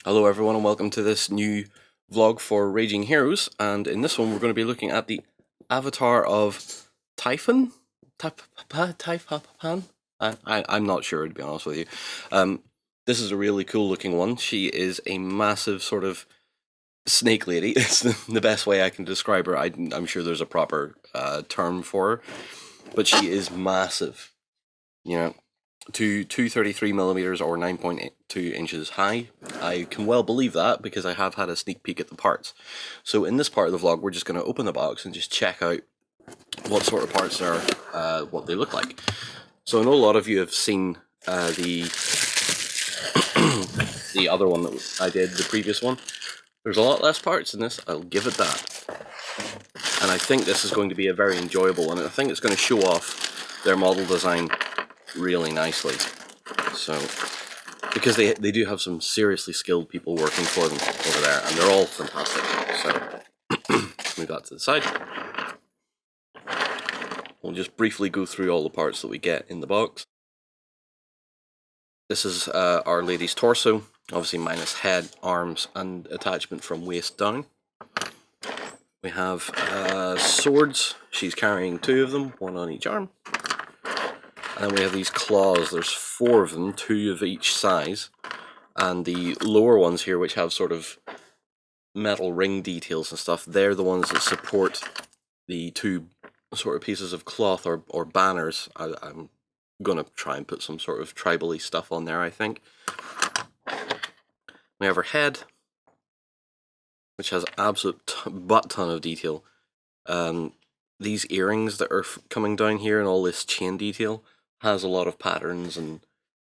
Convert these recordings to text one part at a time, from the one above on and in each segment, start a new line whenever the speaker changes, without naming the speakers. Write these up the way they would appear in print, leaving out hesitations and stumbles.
Hello everyone and welcome to this new vlog for Raging Heroes, and in this one we're going to be looking at the Avatar of Taipahn? Taipahn? I'm not sure, to be honest with you. This is a really cool looking one. She is a massive sort of snake lady. It's the best way I can describe her. I'm sure there's a proper term for her, but she is massive. You know, to 233mm or 9.2 inches high. I can well believe that because I have had a sneak peek at the parts. So in this part of the vlog, we're just going to open the box and just check out what sort of parts are, what they look like. So I know a lot of you have seen the the other one that I did, the previous one. There's a lot less parts in this, I'll give it that. And I think this is going to be a very enjoyable one, and I think it's going to show off their model design really nicely. So, because they do have some seriously skilled people working for them over there, and they're all fantastic. So, move that to the side. We'll just briefly go through all the parts that we get in the box. This is Our Lady's torso, obviously minus head, arms, and attachment from waist down. We have swords. She's carrying 2 of them, 1 on each arm. And then we have these claws. There's 4 of them, 2 of each size. And the lower ones here, which have sort of metal ring details and stuff, they're the ones that support the 2 sort of pieces of cloth or banners. I'm going to try and put some sort of tribal-y stuff on there, I think. We have her head, which has absolute butt ton of detail. These earrings that are coming down here and all this chain detail has a lot of patterns and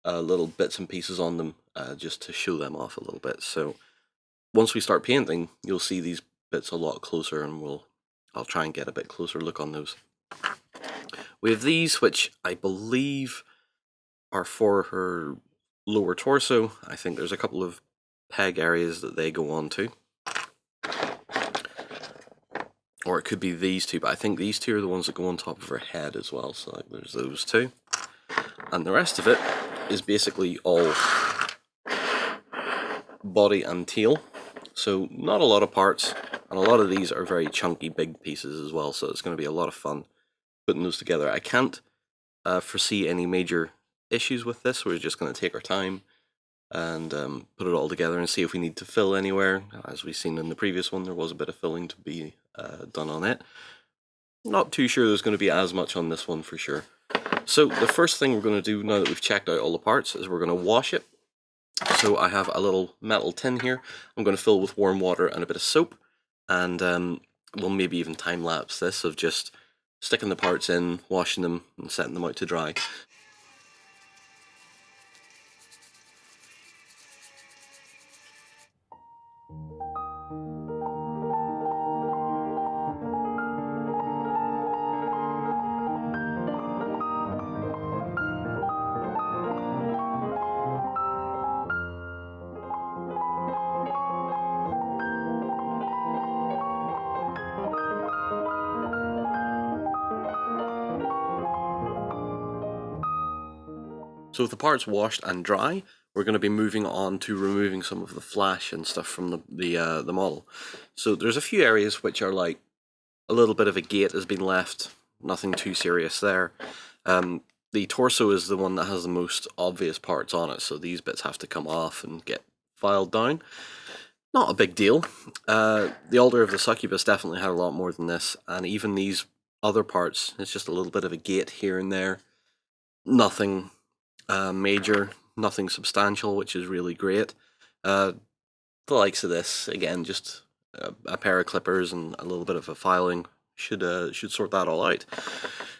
little bits and pieces on them, just to show them off a little bit. So once we start painting, you'll see these bits a lot closer, and I'll try and get a bit closer look on those. We have these, which I believe are for her lower torso. I think there's a couple of peg areas that they go on to. Or it could be these 2, but I think these 2 are the ones that go on top of her head as well. So like, there's those 2. And the rest of it is basically all body and tail. So not a lot of parts, and a lot of these are very chunky big pieces as well, so it's going to be a lot of fun putting those together. I can't foresee any major issues with this. We're just going to take our time and put it all together and see if we need to fill anywhere. As we've seen in the previous one, there was a bit of filling to be done on it. Not too sure there's going to be as much on this one for sure. So the first thing we're going to do now that we've checked out all the parts is we're going to wash it. So I have a little metal tin here. I'm going to fill with warm water and a bit of soap, and we'll maybe even time lapse this of just sticking the parts in, washing them, and setting them out to dry. So with the parts washed and dry, we're going to be moving on to removing some of the flash and stuff from the model. So there's a few areas which are like a little bit of a gate has been left, nothing too serious there. The torso is the one that has the most obvious parts on it, so these bits have to come off and get filed down. Not a big deal. The altar of the succubus definitely had a lot more than this, and even these other parts, it's just a little bit of a gate here and there. Nothing major, nothing substantial, which is really great. The likes of this, again, just a pair of clippers and a little bit of a filing should sort that all out.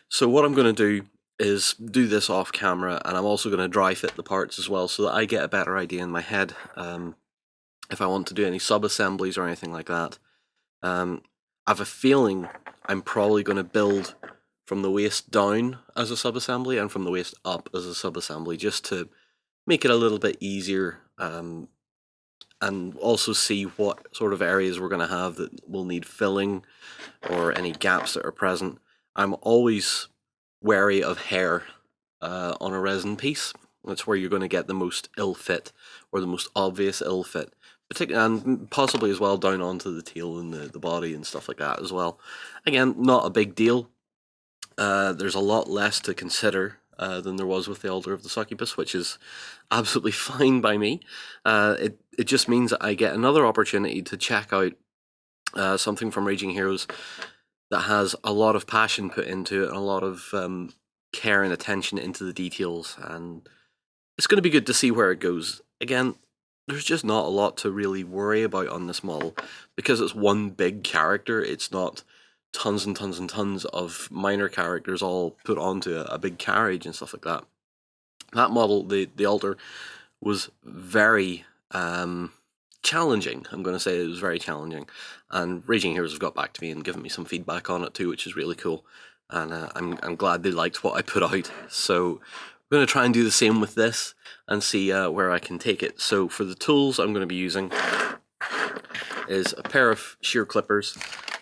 So what I'm going to do is do this off camera, and I'm also going to dry fit the parts as well, so that I get a better idea in my head if I want to do any sub-assemblies or anything like that. I have a feeling I'm probably going to build from the waist down as a sub-assembly and from the waist up as a sub-assembly, just to make it a little bit easier, and also see what sort of areas we're going to have that will need filling or any gaps that are present. I'm always wary of hair on a resin piece. That's where you're going to get the most ill fit, or the most obvious ill fit, and possibly as well down onto the tail and the body and stuff like that as well. Again, not a big deal. There's a lot less to consider than there was with the Altar of the Succubus, which is absolutely fine by me. It just means that I get another opportunity to check out something from Raging Heroes that has a lot of passion put into it and a lot of care and attention into the details, and it's going to be good to see where it goes. Again, there's just not a lot to really worry about on this model because it's one big character. It's not tons and tons and tons of minor characters all put onto a big carriage and stuff like that. That model, the altar, was very challenging. I'm going to say it was very challenging, and Raging Heroes have got back to me and given me some feedback on it too, which is really cool. And I'm glad they liked what I put out. So I'm going to try and do the same with this and see where I can take it. So for the tools I'm going to be using is a pair of shear clippers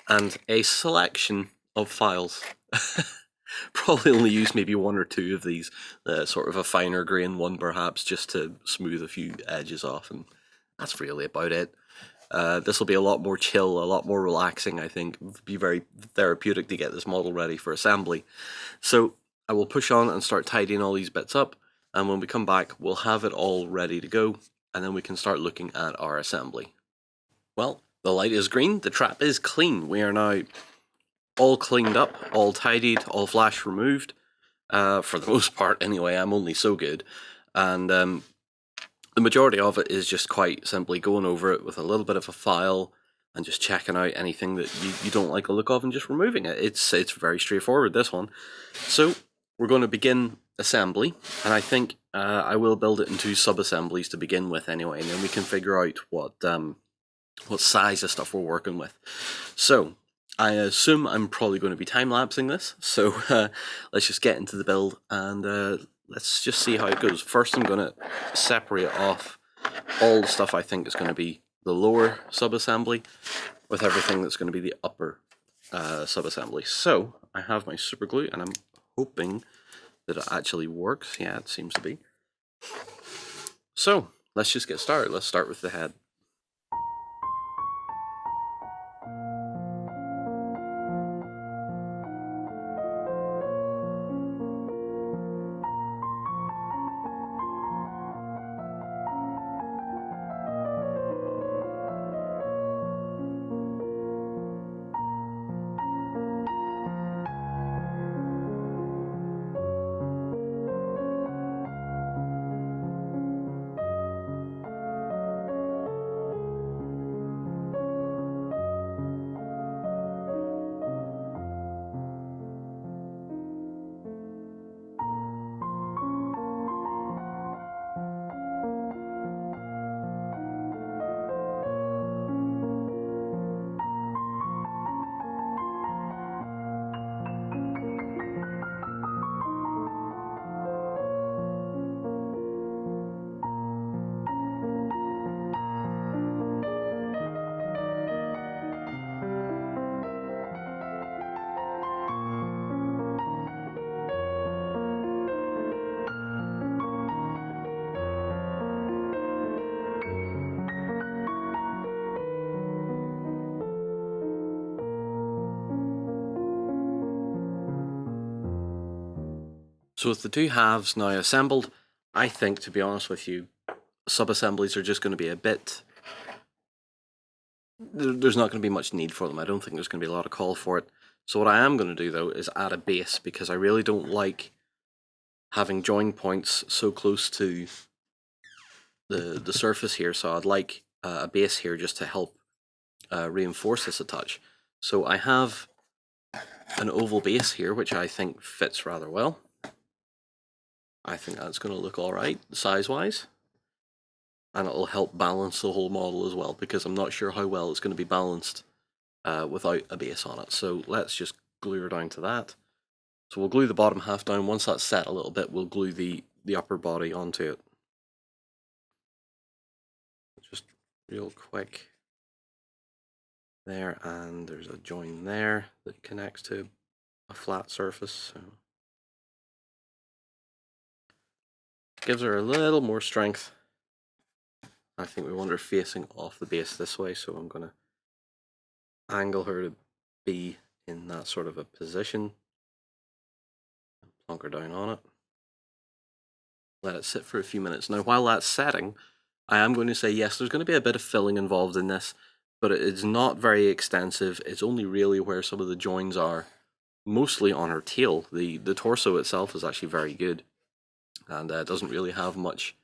and a selection of files. Probably only use maybe one or two of these, sort of a finer grain one perhaps, just to smooth a few edges off, and that's really about it. This will be a lot more chill, a lot more relaxing, I think. It'll be very therapeutic to get this model ready for assembly. So I will push on and start tidying all these bits up, and when we come back we'll have it all ready to go, and then we can start looking at our assembly. Well, the light is green, the trap is clean. We are now all cleaned up, all tidied, all flash removed. For the most part anyway, I'm only so good. And the majority of it is just quite simply going over it with a little bit of a file and just checking out anything that you don't like the look of and just removing it. It's very straightforward, this one. So we're going to begin assembly, and I think I will build it into sub-assemblies to begin with anyway, and then we can figure out what size of stuff we're working with. So I assume I'm probably going to be time-lapsing this, so let's just get into the build and let's just see how it goes. First I'm going to separate off all the stuff I think is going to be the lower sub-assembly with everything that's going to be the upper sub-assembly. So I have my super glue, and I'm hoping that it actually works. Yeah, it seems to be. So let's just get started. Let's start with the head. So with the two halves now assembled, I think, to be honest with you, sub-assemblies are just going to be a bit... There's not going to be much need for them. I don't think there's going to be a lot of call for it. So what I am going to do, though, is add a base, because I really don't like having join points so close to the surface here. So I'd like a base here just to help reinforce this a touch. So I have an oval base here, which I think fits rather well. I think that's going to look alright, size-wise. And it'll help balance the whole model as well, because I'm not sure how well it's going to be balanced without a base on it. So let's just glue her down to that. So we'll glue the bottom half down. Once that's set a little bit, we'll glue the upper body onto it. Just real quick. There, and there's a join there that connects to a flat surface. So gives her a little more strength. I think we want her facing off the base this way, so I'm going to angle her to be in that sort of a position. Plonk her down on it. Let it sit for a few minutes. Now, while that's setting, I am going to say, yes, there's going to be a bit of filling involved in this, but it's not very extensive. It's only really where some of the joins are, mostly on her tail. The torso itself is actually very good, and doesn't really have much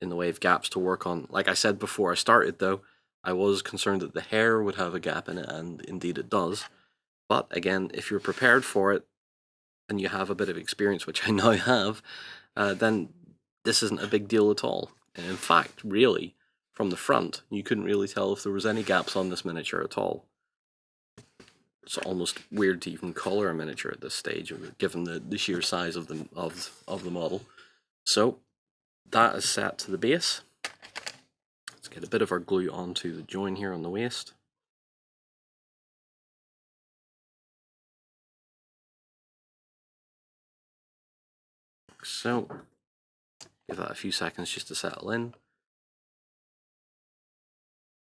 in the way of gaps to work on. Like I said before I started, though, I was concerned that the hair would have a gap in it, and indeed it does. But again, if you're prepared for it, and you have a bit of experience, which I now have, then this isn't a big deal at all. And in fact, really, from the front, you couldn't really tell if there was any gaps on this miniature at all. It's almost weird to even color a miniature at this stage, given the sheer size of the model. So that is set to the base. Let's get a bit of our glue onto the join here on the waist. So give that a few seconds just to settle in.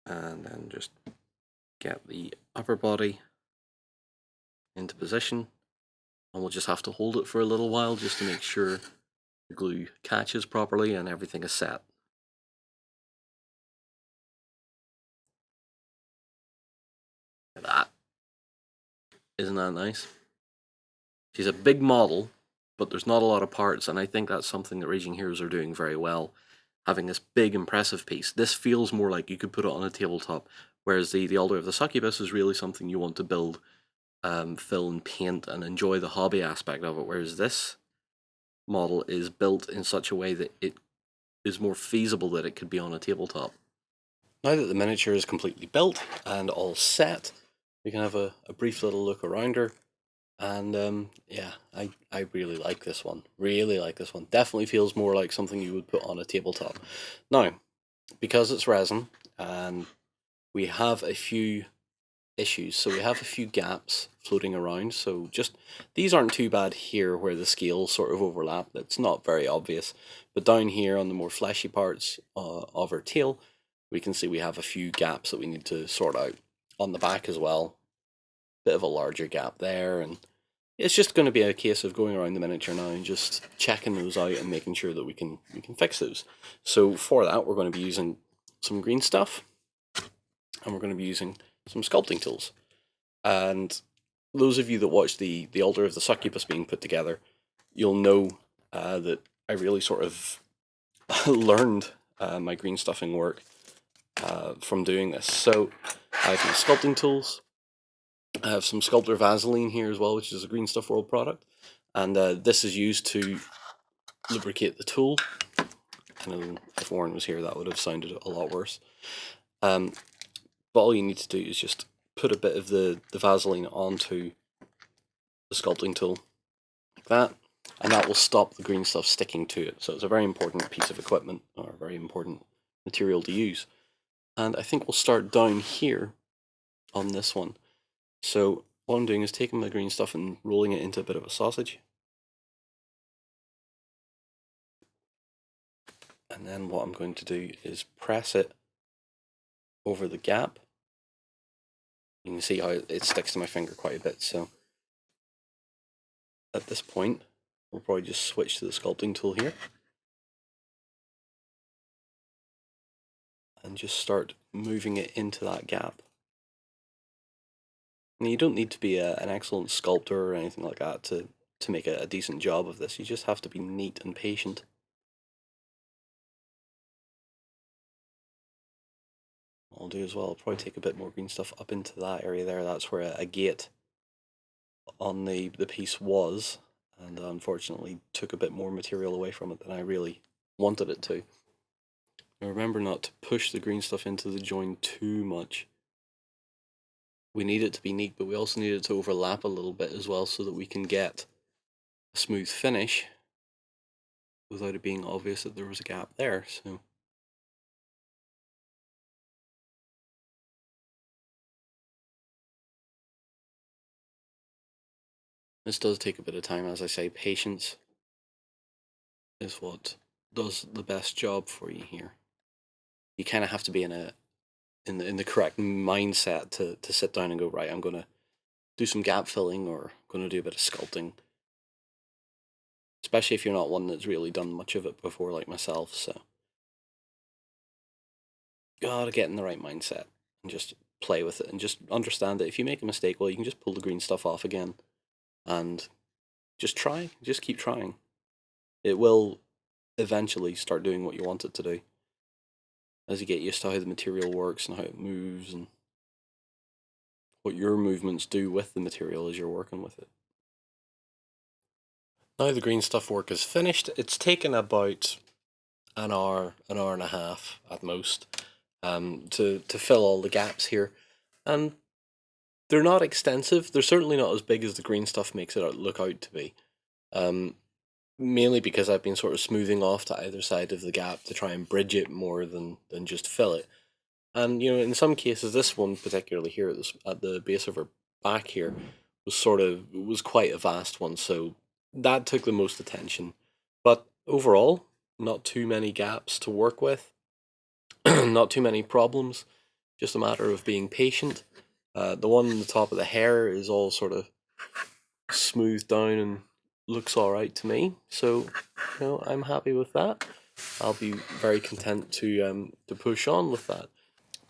And then just get the upper body into position, and we'll just have to hold it for a little while just to make sure the glue catches properly and everything is set. Like that. Isn't that nice? She's a big model, but there's not a lot of parts, and I think that's something that Raging Heroes are doing very well. Having this big, impressive piece. This feels more like you could put it on a tabletop, whereas the Altar of the Succubus is really something you want to build, fill and paint, and enjoy the hobby aspect of it, whereas this model is built in such a way that it is more feasible that it could be on a tabletop. Now that the miniature is completely built and all set, we can have a brief little look around her. And yeah, I really like this one. Really like this one. Definitely feels more like something you would put on a tabletop. Now, because it's resin, and we have a few issues. So we have a few gaps floating around. So just, these aren't too bad here where the scales sort of overlap. That's not very obvious. But down here on the more fleshy parts of her tail, we can see we have a few gaps that we need to sort out. On the back as well, bit of a larger gap there, and it's just going to be a case of going around the miniature now and just checking those out and making sure that we can fix those. So for that, we're going to be using some green stuff, and we're going to be using some sculpting tools. And those of you that watch the Altar of the Succubus being put together, you'll know that I really sort of learned my green stuffing work from doing this. So I have some sculpting tools. I have some Sculptor Vaseline here as well, which is a Green Stuff World product. And this is used to lubricate the tool. I know if Warren was here, that would have sounded a lot worse. But all you need to do is just put a bit of the Vaseline onto the sculpting tool, like that, and that will stop the green stuff sticking to it. So it's a very important piece of equipment, or a very important material to use. And I think we'll start down here on this one. So what I'm doing is taking my green stuff and rolling it into a bit of a sausage. And then what I'm going to do is press it over the gap. You can see how it sticks to my finger quite a bit. So at this point, we'll probably just switch to the sculpting tool here. And just start moving it into that gap. Now, you don't need to be an excellent sculptor or anything like that to make a decent job of this. You just have to be neat and patient. What I'll do as well, I'll probably take a bit more green stuff up into that area there. That's where a gate on the piece was, and unfortunately took a bit more material away from it than I really wanted it to. Now remember not to push the green stuff into the join too much. We need it to be neat, but we also need it to overlap a little bit as well so that we can get a smooth finish without it being obvious that there was a gap there. So this does take a bit of time, as I say. Patience is what does the best job for you here. You kind of have to be in the correct mindset to sit down and go, right, I'm gonna do some gap filling or gonna do a bit of sculpting. Especially if you're not one that's really done much of it before like myself, so gotta get in the right mindset and just play with it and just understand that if you make a mistake, well, you can just pull the green stuff off again and just try, just keep trying. It will eventually start doing what you want it to do as you get used to how the material works and how it moves and what your movements do with the material as you're working with it. Now the green stuff work is finished. It's taken about an hour and a half at most to fill all the gaps here. And they're not extensive. They're certainly not as big as the green stuff makes it look out to be. Mainly because I've been sort of smoothing off to either side of the gap to try and bridge it more than just fill it. And you know, in some cases, this one particularly here at the base of her back here was quite a vast one, so that took the most attention. But overall, not too many gaps to work with, not too many problems. Just a matter of being patient. The one on the top of the hair is all sort of smoothed down and looks all right to me. So, you know, I'm happy with that. I'll be very content to push on with that.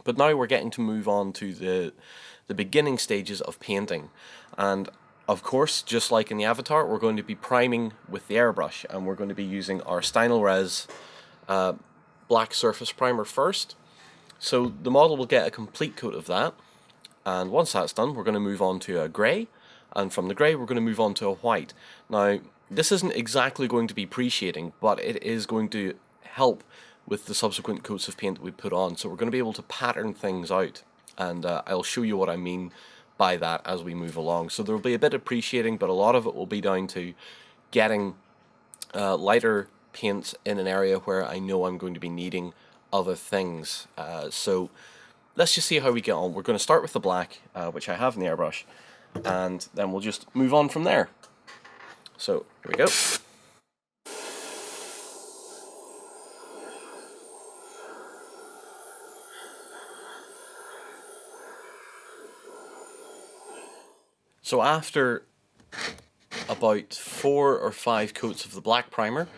But now we're getting to move on to the beginning stages of painting, and of course, just like in the Avatar, we're going to be priming with the airbrush, and we're going to be using our Stynylrez black surface primer first. So the model will get a complete coat of that, and once that's done, we're going to move on to a grey, and from the grey we're going to move on to a white. Now, this isn't exactly going to be pre-shading, but it is going to help with the subsequent coats of paint that we put on, so we're going to be able to pattern things out, and I'll show you what I mean by that as we move along. So there will be a bit of pre-shading, but a lot of it will be down to getting lighter paints in an area where I know I'm going to be needing other things. So let's just see how we get on. We're going to start with the black, which I have in the airbrush, and then we'll just move on from there. So here we go. So after about 4 or 5 coats of the black primer,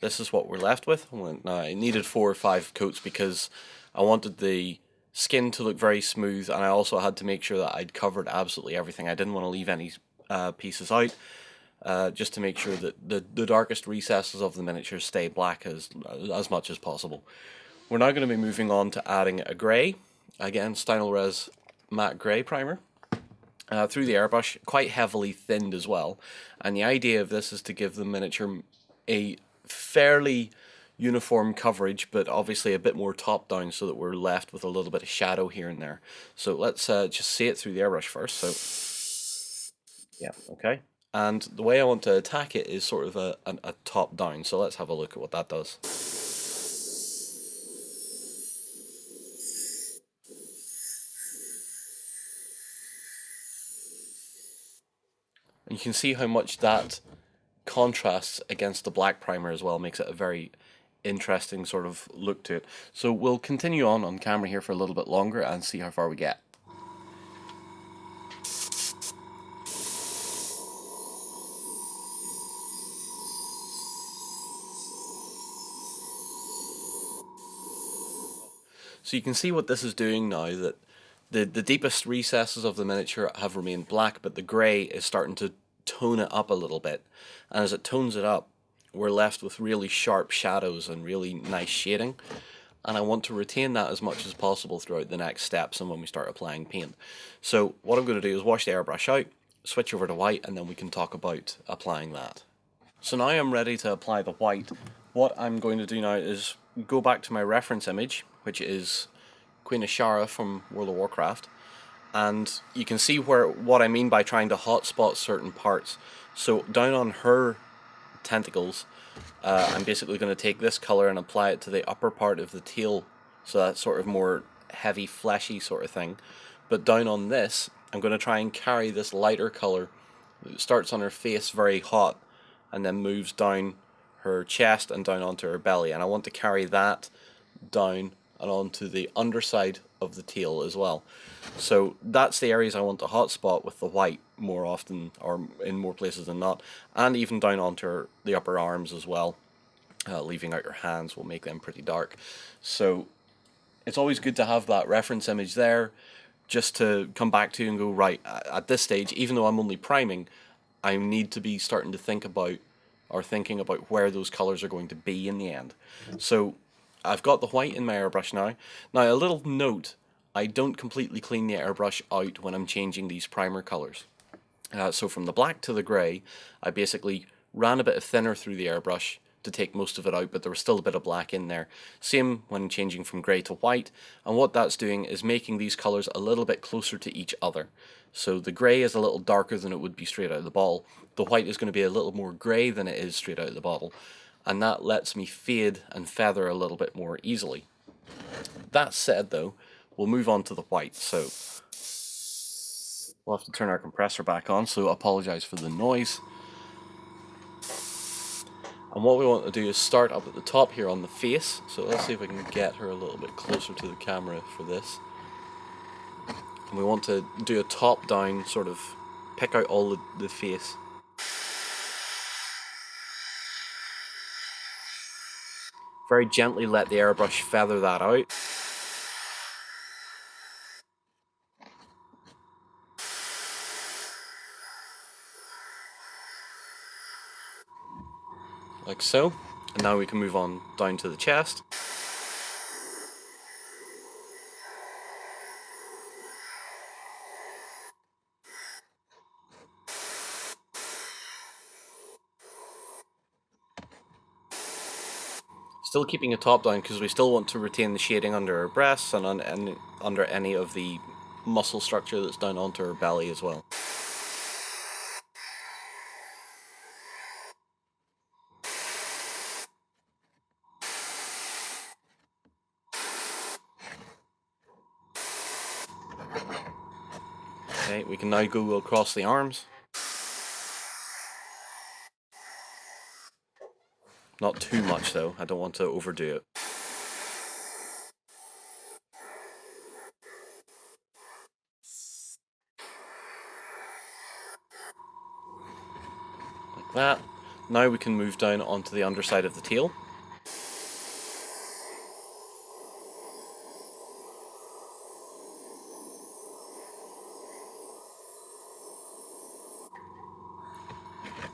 this is what we're left with. I needed 4 or 5 coats because I wanted the skin to look very smooth, and I also had to make sure that I'd covered absolutely everything. I didn't want to leave any pieces out, just to make sure that the darkest recesses of the miniature stay black as much as possible. We're now going to be moving on to adding a grey, again Stynylrez matte grey primer. Through the airbrush, quite heavily thinned as well. And the idea of this is to give the miniature a fairly uniform coverage, but obviously a bit more top down so that we're left with a little bit of shadow here and there. So let's just see it through the airbrush first. So yeah, okay. And the way I want to attack it is sort of a top down. So let's have a look at what that does. And you can see how much that contrasts against the black primer as well, makes it a very interesting sort of look to it. So we'll continue on camera here for a little bit longer and see how far we get. So you can see what this is doing now, that the deepest recesses of the miniature have remained black, but the grey is starting to tone it up a little bit. And as it tones it up, we're left with really sharp shadows and really nice shading. And I want to retain that as much as possible throughout the next steps and when we start applying paint. So what I'm going to do is wash the airbrush out, switch over to white, and then we can talk about applying that. So now I'm ready to apply the white. What I'm going to do now is go back to my reference image, which is Queen Ashara from World of Warcraft, and you can see what I mean by trying to hotspot certain parts. So down on her tentacles, I'm basically going to take this colour and apply it to the upper part of the tail, so that's sort of more heavy fleshy sort of thing. But down on this, I'm going to try and carry this lighter colour. It starts on her face very hot and then moves down her chest and down onto her belly, and I want to carry that down and onto the underside of the tail as well. So that's the areas I want to hotspot with the white more often, or in more places than not, and even down onto the upper arms as well. Leaving out her hands will make them pretty dark. So it's always good to have that reference image there, just to come back to and go, right, at this stage, even though I'm only priming, I need to be starting to think about, or thinking about where those colours are going to be in the end. So I've got the white in my airbrush now. Now a little note, I don't completely clean the airbrush out when I'm changing these primer colours. So from the black to the grey, I basically ran a bit of thinner through the airbrush to take most of it out, but there was still a bit of black in there. Same when changing from grey to white, and what that's doing is making these colours a little bit closer to each other. So the grey is a little darker than it would be straight out of the bottle. The white is going to be a little more grey than it is straight out of the bottle, and that lets me fade and feather a little bit more easily. That said though, we'll move on to the white. So we'll have to turn our compressor back on, so I apologise for the noise. And what we want to do is start up at the top here on the face. So let's see if I can get her a little bit closer to the camera for this. And we want to do a top down, sort of pick out all the face. Very gently let the airbrush feather that out. Like so. And now we can move on down to the chest. Still keeping a top down because we still want to retain the shading under her breasts and under any of the muscle structure that's down onto her belly as well. Okay, we can now go across the arms. Not too much though, I don't want to overdo it. Like that. Now we can move down onto the underside of the tail.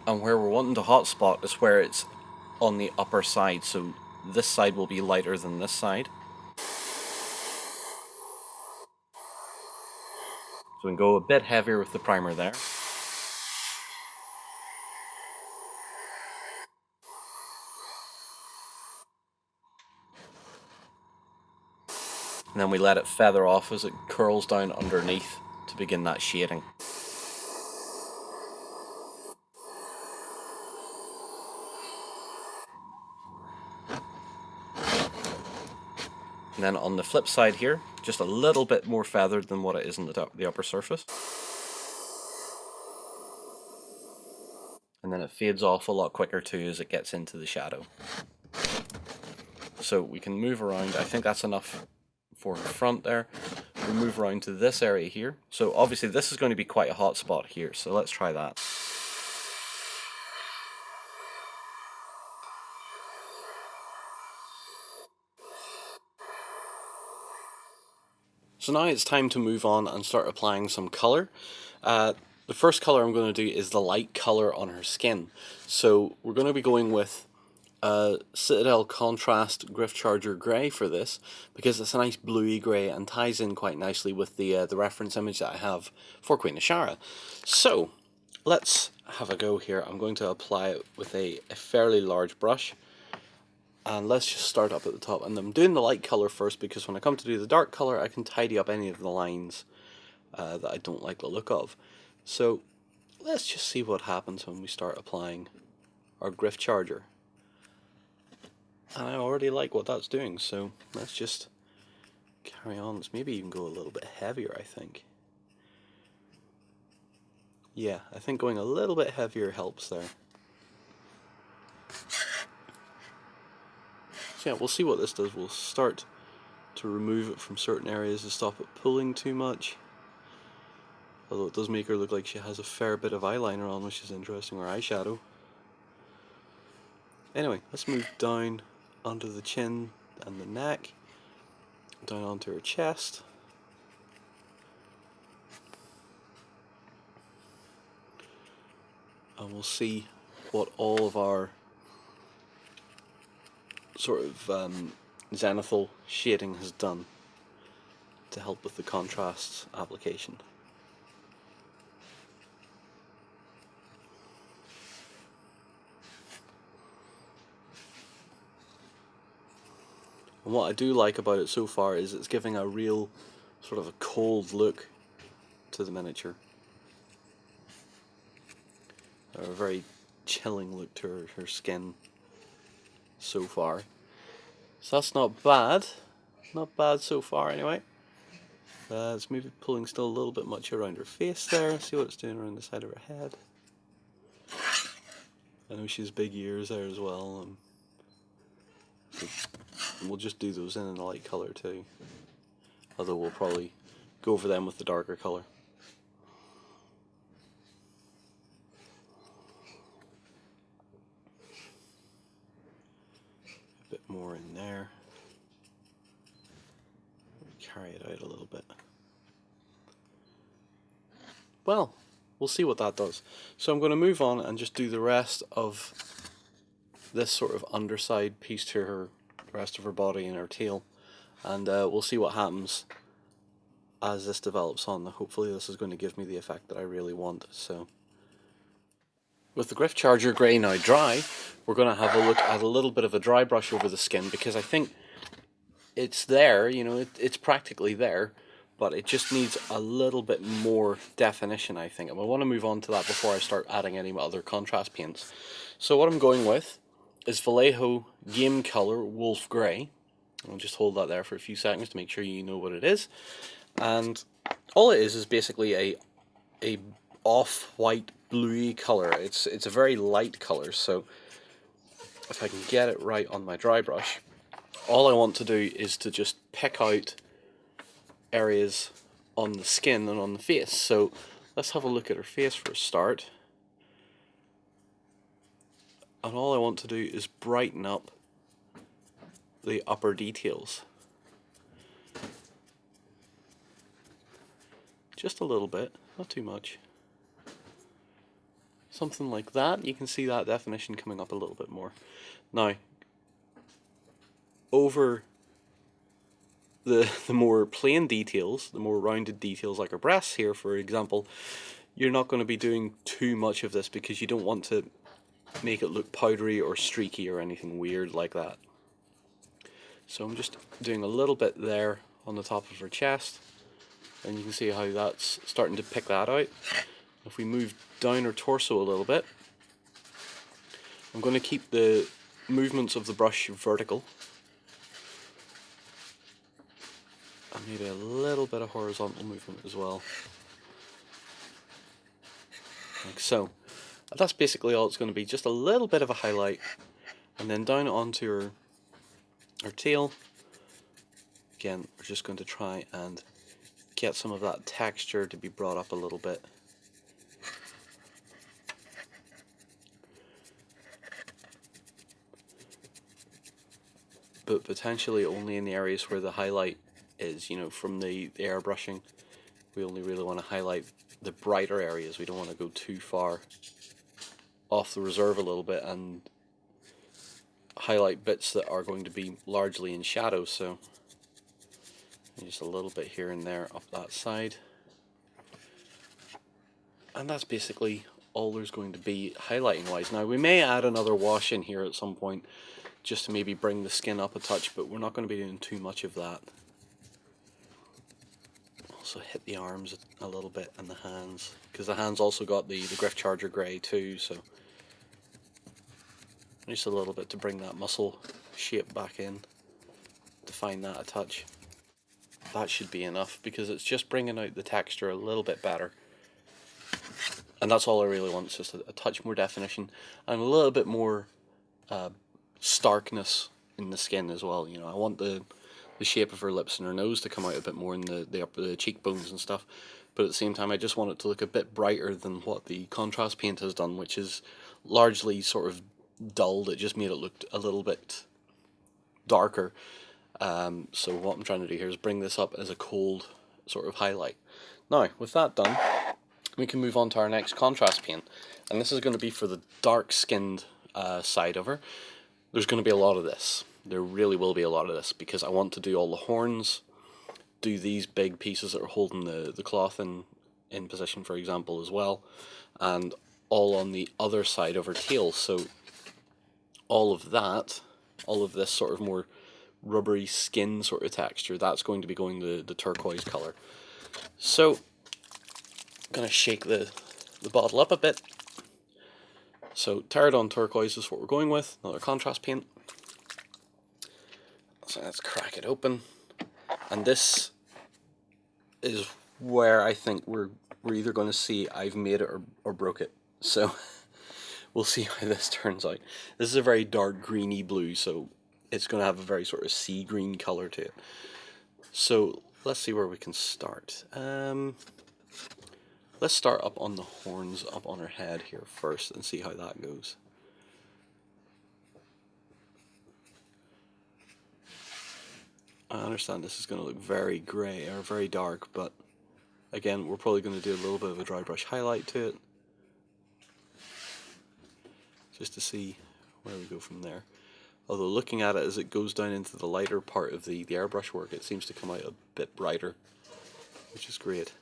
And where we're wanting to hotspot is where it's on the upper side, so this side will be lighter than this side. So we can go a bit heavier with the primer there. And then we let it feather off as it curls down underneath to begin that shading. And then on the flip side here, just a little bit more feathered than what it is in the upper surface. And then it fades off a lot quicker too as it gets into the shadow. So we can move around, I think that's enough for the front there. We move around to this area here. So obviously this is going to be quite a hot spot here, so let's try that. So now it's time to move on and start applying some colour. The first colour I'm going to do is the light colour on her skin. So we're going to be going with Citadel Contrast Griffcharger Grey for this, because it's a nice bluey grey and ties in quite nicely with the reference image that I have for Queen Ashara. So let's have a go here. I'm going to apply it with a fairly large brush. And let's just start up at the top, and I'm doing the light colour first because when I come to do the dark colour I can tidy up any of the lines that I don't like the look of. So let's just see what happens when we start applying our Griffcharger. And I already like what that's doing, so let's just carry on. Let's maybe even go a little bit heavier, I think. Yeah, I think going a little bit heavier helps there. yeah, we'll see what this does. We'll start to remove it from certain areas to stop it pulling too much. Although it does make her look like she has a fair bit of eyeliner on, which is interesting, or eyeshadow. Anyway, let's move down onto the chin and the neck, down onto her chest. And we'll see what all of our sort of zenithal shading has done to help with the contrast application. And what I do like about it so far is it's giving a real sort of a cold look to the miniature. A very chilling look to her skin so far. So that's not bad. Not bad so far anyway. It's maybe pulling still a little bit much around her face there. See what it's doing around the side of her head. I know she has big ears there as well. And we'll just do those in a light colour too. Although we'll probably go for them with the darker colour. A bit more in there. Carry it out a little bit. Well, we'll see what that does. So I'm going to move on and just do the rest of this sort of underside piece to her, the rest of her body and her tail, and we'll see what happens as this develops on. Hopefully this is going to give me the effect that I really want. So with the Griff Charger Grey now dry, we're going to have a look at a little bit of a dry brush over the skin, because I think it's there, you know, it's practically there, but it just needs a little bit more definition, I think. And I want to move on to that before I start adding any other contrast paints. So what I'm going with is Vallejo Game Color Wolf Grey. I'll just hold that there for a few seconds to make sure you know what it is. And all it is basically a off-white bluey color. It's a very light color, so if I can get it right on my dry brush, all I want to do is to just pick out areas on the skin and on the face. So let's have a look at her face for a start. And all I want to do is brighten up the upper details. Just a little bit, not too much. Something like that. You can see that definition coming up a little bit more. Now, over the more plain details, the more rounded details like her breasts here, for example, you're not going to be doing too much of this because you don't want to make it look powdery or streaky or anything weird like that. So I'm just doing a little bit there on the top of her chest, and you can see how that's starting to pick that out. If we move down her torso a little bit, I'm going to keep the movements of the brush vertical, and maybe a little bit of horizontal movement as well, like so. And that's basically all it's going to be, just a little bit of a highlight, and then down onto her tail. Again, we're just going to try and get some of that texture to be brought up a little bit. But potentially only in the areas where the highlight is, you know, from the airbrushing. We only really want to highlight the brighter areas. We don't want to go too far off the reserve a little bit and highlight bits that are going to be largely in shadow. So just a little bit here and there up that side. And that's basically all there's going to be highlighting wise. Now we may add another wash in here at some point just to maybe bring the skin up a touch, but we're not going to be doing too much of that. Also hit the arms a little bit and the hands, because the hands also got the Griff Charger Grey too, so just a little bit to bring that muscle shape back in, define that a touch. That should be enough, because it's just bringing out the texture a little bit better. And that's all I really want, it's just a touch more definition and a little bit more starkness in the skin as well. You know, I want the shape of her lips and her nose to come out a bit more in the cheekbones and stuff, but at the same time I just want it to look a bit brighter than what the contrast paint has done, which is largely sort of dulled. It just made it look a little bit darker. So what I'm trying to do here is bring this up as a cold sort of highlight. Now, with that done, we can move on to our next contrast paint, and this is going to be for the dark-skinned side of her. There's going to be a lot of this. There really will be a lot of this, because I want to do all the horns, do these big pieces that are holding the cloth in position, for example, as well, and all on the other side of her tail. So all of that, all of this sort of more rubbery skin sort of texture, that's going to be going the turquoise colour. So I'm going to shake the bottle up a bit. So Pterodon turquoise is what we're going with, another contrast paint. So let's crack it open, and this is where I think we're either going to see I've made it or broke it. So we'll see how this turns out. This is a very dark greeny blue, so it's going to have a very sort of sea green colour to it. So let's see where we can start. Let's start up on the horns, up on her head here first, and see how that goes. I understand this is going to look very grey or very dark, but again, we're probably going to do a little bit of a dry brush highlight to it, just to see where we go from there. Although looking at it as it goes down into the lighter part of the airbrush work, it seems to come out a bit brighter, which is great.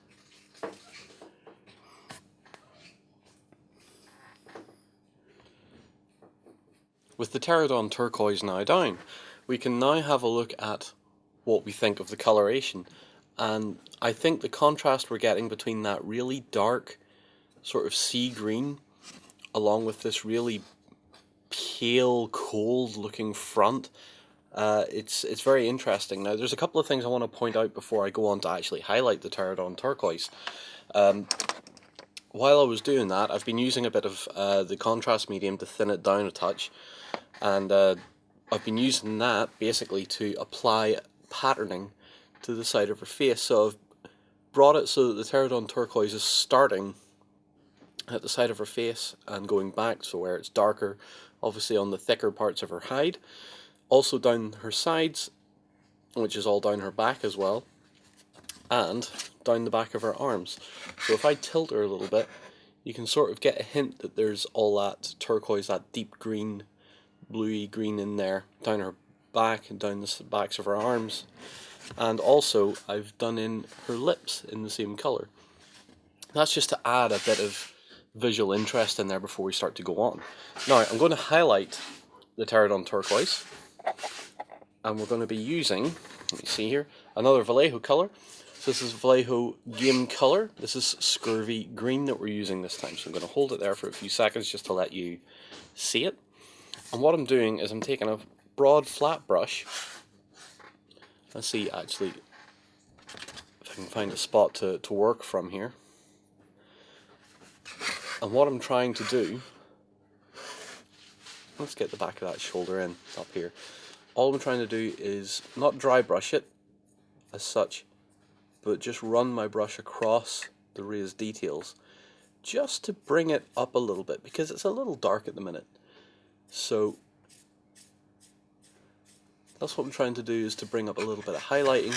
With the Pterodon turquoise now down, we can now have a look at what we think of the coloration, and I think the contrast we're getting between that really dark sort of sea green along with this really pale, cold looking front, it's very interesting. Now there's a couple of things I want to point out before I go on to actually highlight the Pterodon turquoise. While I was doing that, I've been using a bit of the contrast medium to thin it down a touch, and I've been using that basically to apply patterning to the side of her face. So I've brought it so that the Pterodon turquoise is starting at the side of her face and going back, so where it's darker, obviously on the thicker parts of her hide, also down her sides, which is all down her back as well, and down the back of her arms. So if I tilt her a little bit, you can sort of get a hint that there's all that turquoise, that deep green, bluey green in there, down her back and down the backs of her arms. And also I've done in her lips in the same colour. That's just to add a bit of visual interest in there before we start to go on. Now I'm going to highlight the Pterodon turquoise, and we're going to be using, let me see here, another Vallejo colour. So this is Vallejo Game Colour. This is Scurvy Green that we're using this time. So I'm going to hold it there for a few seconds just to let you see it. And what I'm doing is I'm taking a broad flat brush. Let's see actually if I can find a spot to work from here. And what I'm trying to do, let's get the back of that shoulder in up here. All I'm trying to do is not dry brush it as such, but just run my brush across the raised details just to bring it up a little bit, because it's a little dark at the minute. So that's what I'm trying to do, is to bring up a little bit of highlighting,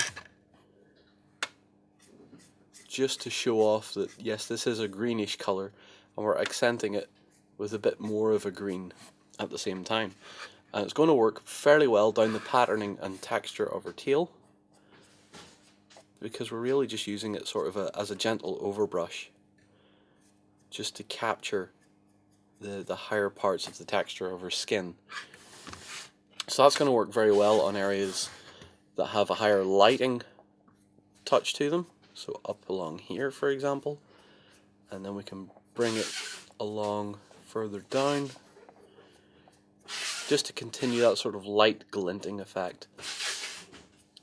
just to show off that yes, this is a greenish colour, and we're accenting it with a bit more of a green at the same time. And it's going to work fairly well down the patterning and texture of her tail, because we're really just using it sort of as a gentle overbrush, just to capture the higher parts of the texture of her skin. So that's going to work very well on areas that have a higher lighting touch to them. So up along here, for example, and then we can bring it along further down, just to continue that sort of light glinting effect,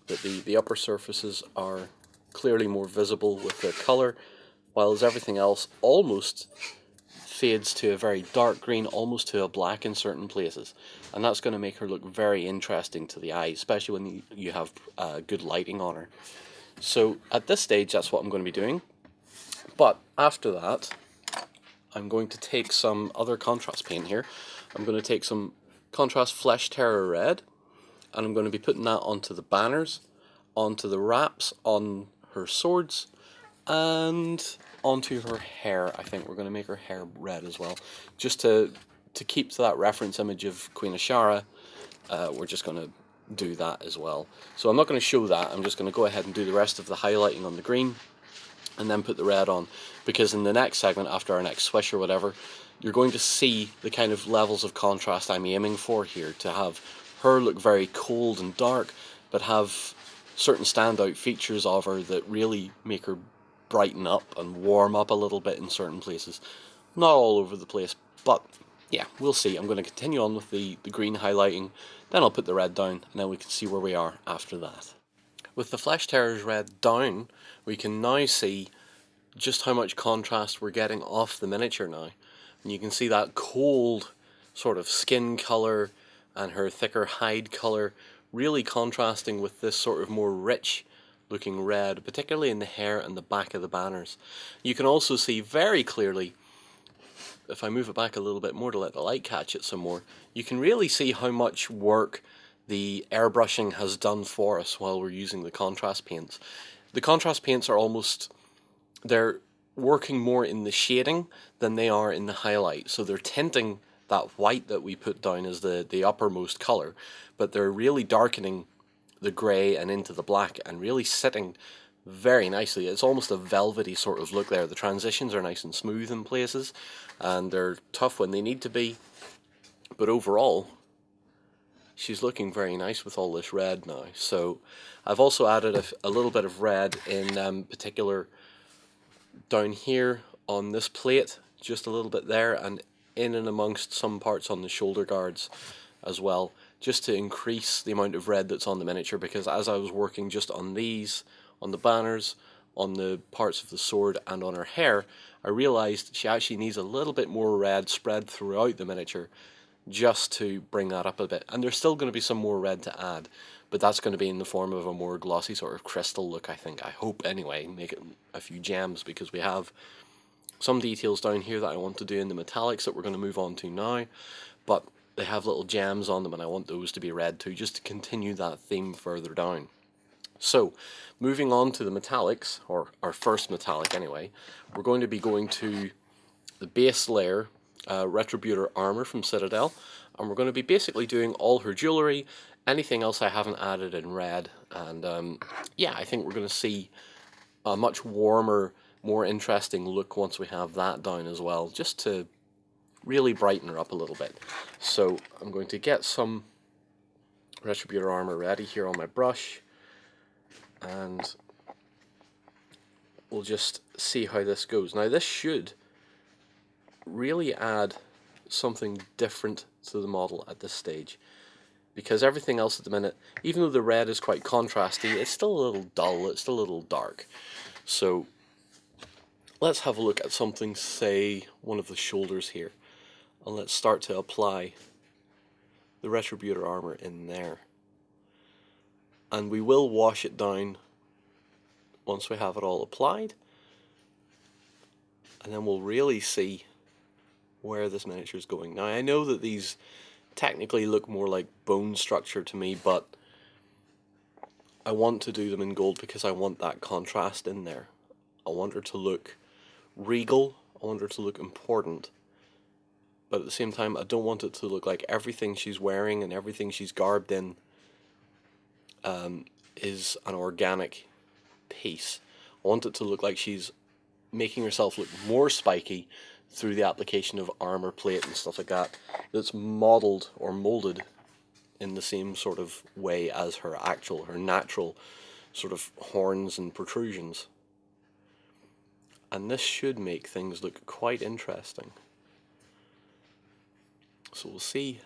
that the upper surfaces are clearly more visible with their colour, while everything else almost fades to a very dark green, almost to a black in certain places. And that's going to make her look very interesting to the eye, especially when you have good lighting on her. So at this stage, that's what I'm going to be doing. But after that, I'm going to take some other contrast paint here. I'm going to take some contrast Flesh Terror Red, and I'm going to be putting that onto the banners, onto the wraps, on her swords, and onto her hair. I think we're going to make her hair red as well, just to keep to that reference image of Queen Ashara. We're just going to do that as well. So I'm not going to show that, I'm just going to go ahead and do the rest of the highlighting on the green, and then put the red on, because in the next segment, after our next swish or whatever, you're going to see the kind of levels of contrast I'm aiming for here, to have her look very cold and dark, but have certain standout features of her that really make her brighten up and warm up a little bit in certain places. Not all over the place, but yeah, we'll see. I'm going to continue on with the green highlighting, then I'll put the red down, and then we can see where we are after that. With the Flesh Terror's red down, we can now see just how much contrast we're getting off the miniature now. And you can see that cold sort of skin colour and her thicker hide colour really contrasting with this sort of more rich looking red, particularly in the hair and the back of the banners. You can also see very clearly, if I move it back a little bit more to let the light catch it some more, you can really see how much work the airbrushing has done for us while we're using the contrast paints. The contrast paints are almost, they're working more in the shading than they are in the highlight. So they're tinting that white that we put down as the uppermost colour, but they're really darkening the grey and into the black and really sitting very nicely. It's almost a velvety sort of look there. The transitions are nice and smooth in places, and they're tough when they need to be, but overall she's looking very nice with all this red now. So I've also added a little bit of red in particular down here on this plate, just a little bit there, and in and amongst some parts on the shoulder guards as well, just to increase the amount of red that's on the miniature, because as I was working just on these, on the banners, on the parts of the sword and on her hair, I realised she actually needs a little bit more red spread throughout the miniature just to bring that up a bit. And there's still going to be some more red to add, but that's going to be in the form of a more glossy sort of crystal look, I think. I hope anyway, make it a few gems, because we have some details down here that I want to do in the metallics that we're going to move on to now, but they have little gems on them and I want those to be red too, just to continue that theme further down. So, moving on to the metallics, or our first metallic anyway, we're going to be going to the base layer, Retributor Armor from Citadel, and we're going to be basically doing all her jewellery, anything else I haven't added in red, and yeah, I think we're going to see a much warmer, more interesting look once we have that down as well, just to really brighten her up a little bit. So I'm going to get some Retributor Armor ready here on my brush, and we'll just see how this goes. Now this should really add something different to the model at this stage, because everything else at the minute, even though the red is quite contrasty, it's still a little dull, it's still a little dark. So let's have a look at something, say one of the shoulders here, and let's start to apply the Retributor Armor in there. And we will wash it down once we have it all applied, and then we'll really see where this miniature is going. Now I know that these technically look more like bone structure to me, but I want to do them in gold because I want that contrast in there. I want her to look regal, I want her to look important, but at the same time I don't want it to look like everything she's wearing and everything she's garbed in is an organic piece. I want it to look like she's making herself look more spiky through the application of armor plate and stuff like that, that's modeled or molded in the same sort of way as her natural sort of horns and protrusions. And this should make things look quite interesting. So we'll see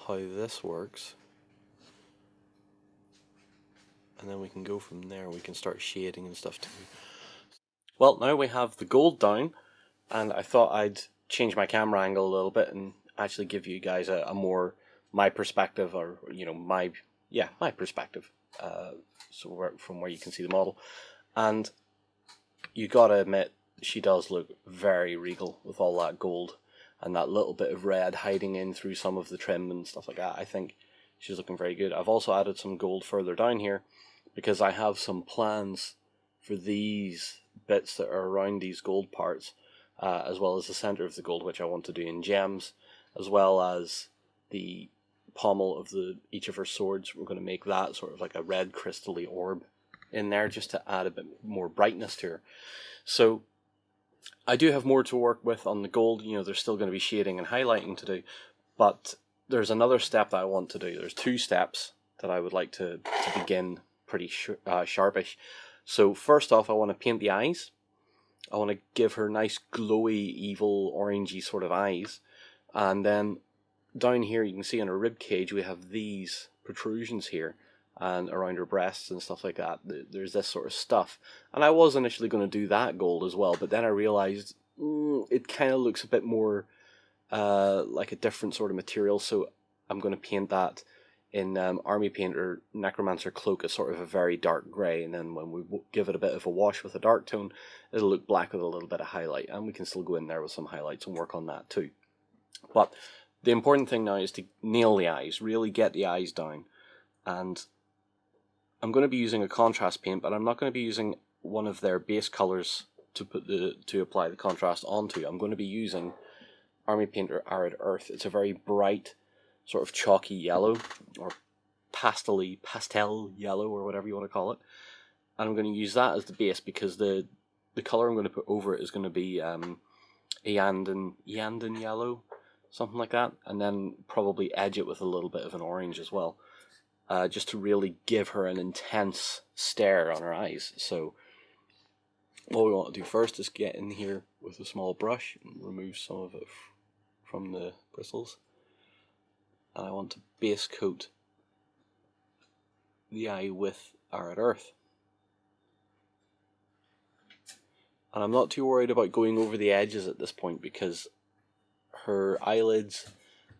how this works, and then we can go from there. We can start shading and stuff too. Well, now we have the gold down, and I thought I'd change my camera angle a little bit and actually give you guys a more my perspective, or my perspective, from where you can see the model. And you gotta admit, she does look very regal with all that gold and that little bit of red hiding in through some of the trim and stuff like that. I think she's looking very good. I've also added some gold further down here because I have some plans for these bits that are around these gold parts, as well as the center of the gold, which I want to do in gems, as well as the pommel of each of her swords. We're going to make that sort of like a red crystally orb in there, just to add a bit more brightness to her. So I do have more to work with on the gold. There's still going to be shading and highlighting to do, but there's another step that I want to do. There's two steps that I would like to begin pretty sharpish. So first off, I want to paint the eyes. I want to give her nice glowy, evil, orangey sort of eyes. And then down here you can see on her rib cage we have these protrusions here, and around her breasts and stuff like that. There's this sort of stuff. And I was initially going to do that gold as well, but then I realized it kind of looks a bit more like a different sort of material, so I'm going to paint that in Army Paint or Necromancer Cloak as sort of a very dark grey, and then when we give it a bit of a wash with a dark tone, it'll look black with a little bit of highlight, and we can still go in there with some highlights and work on that too. But the important thing now is to nail the eyes, really get the eyes down. And I'm going to be using a contrast paint, but I'm not going to be using one of their base colors to apply the contrast onto. I'm going to be using Army Paint or Arid Earth. It's a very bright, sort of chalky yellow, or pastel yellow, or whatever you want to call it. And I'm going to use that as the base because the color I'm going to put over it is going to be Iandan yellow, something like that, and then probably edge it with a little bit of an orange as well. Just to really give her an intense stare on her eyes. So what we want to do first is get in here with a small brush and remove some of it from the bristles. And I want to base coat the eye with Arid Earth. And I'm not too worried about going over the edges at this point because her eyelids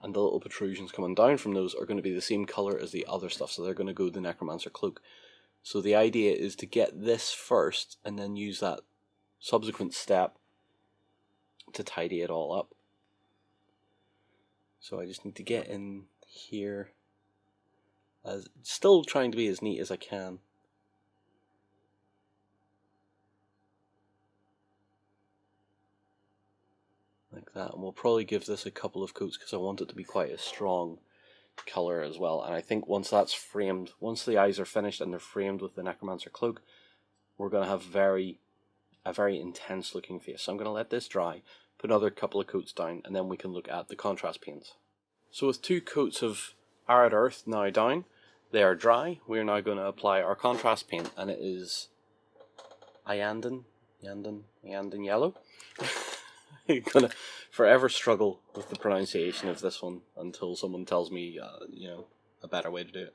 and the little protrusions coming down from those are going to be the same colour as the other stuff, so they're going to go the Necromancer Cloak. So the idea is to get this first and then use that subsequent step to tidy it all up. So I just need to get in here, still trying to be as neat as I can. Like that, and we'll probably give this a couple of coats because I want it to be quite a strong colour as well. And I think once that's framed, once the eyes are finished and they're framed with the Necromancer Cloak, we're going to have a very intense looking face. So I'm going to let this dry, put another couple of coats down, and then we can look at the contrast paints. So with 2 coats of Arid Earth now down, they are dry, we're now going to apply our contrast paint, and it is Iandan yellow. I'm gonna forever struggle with the pronunciation of this one until someone tells me, a better way to do it.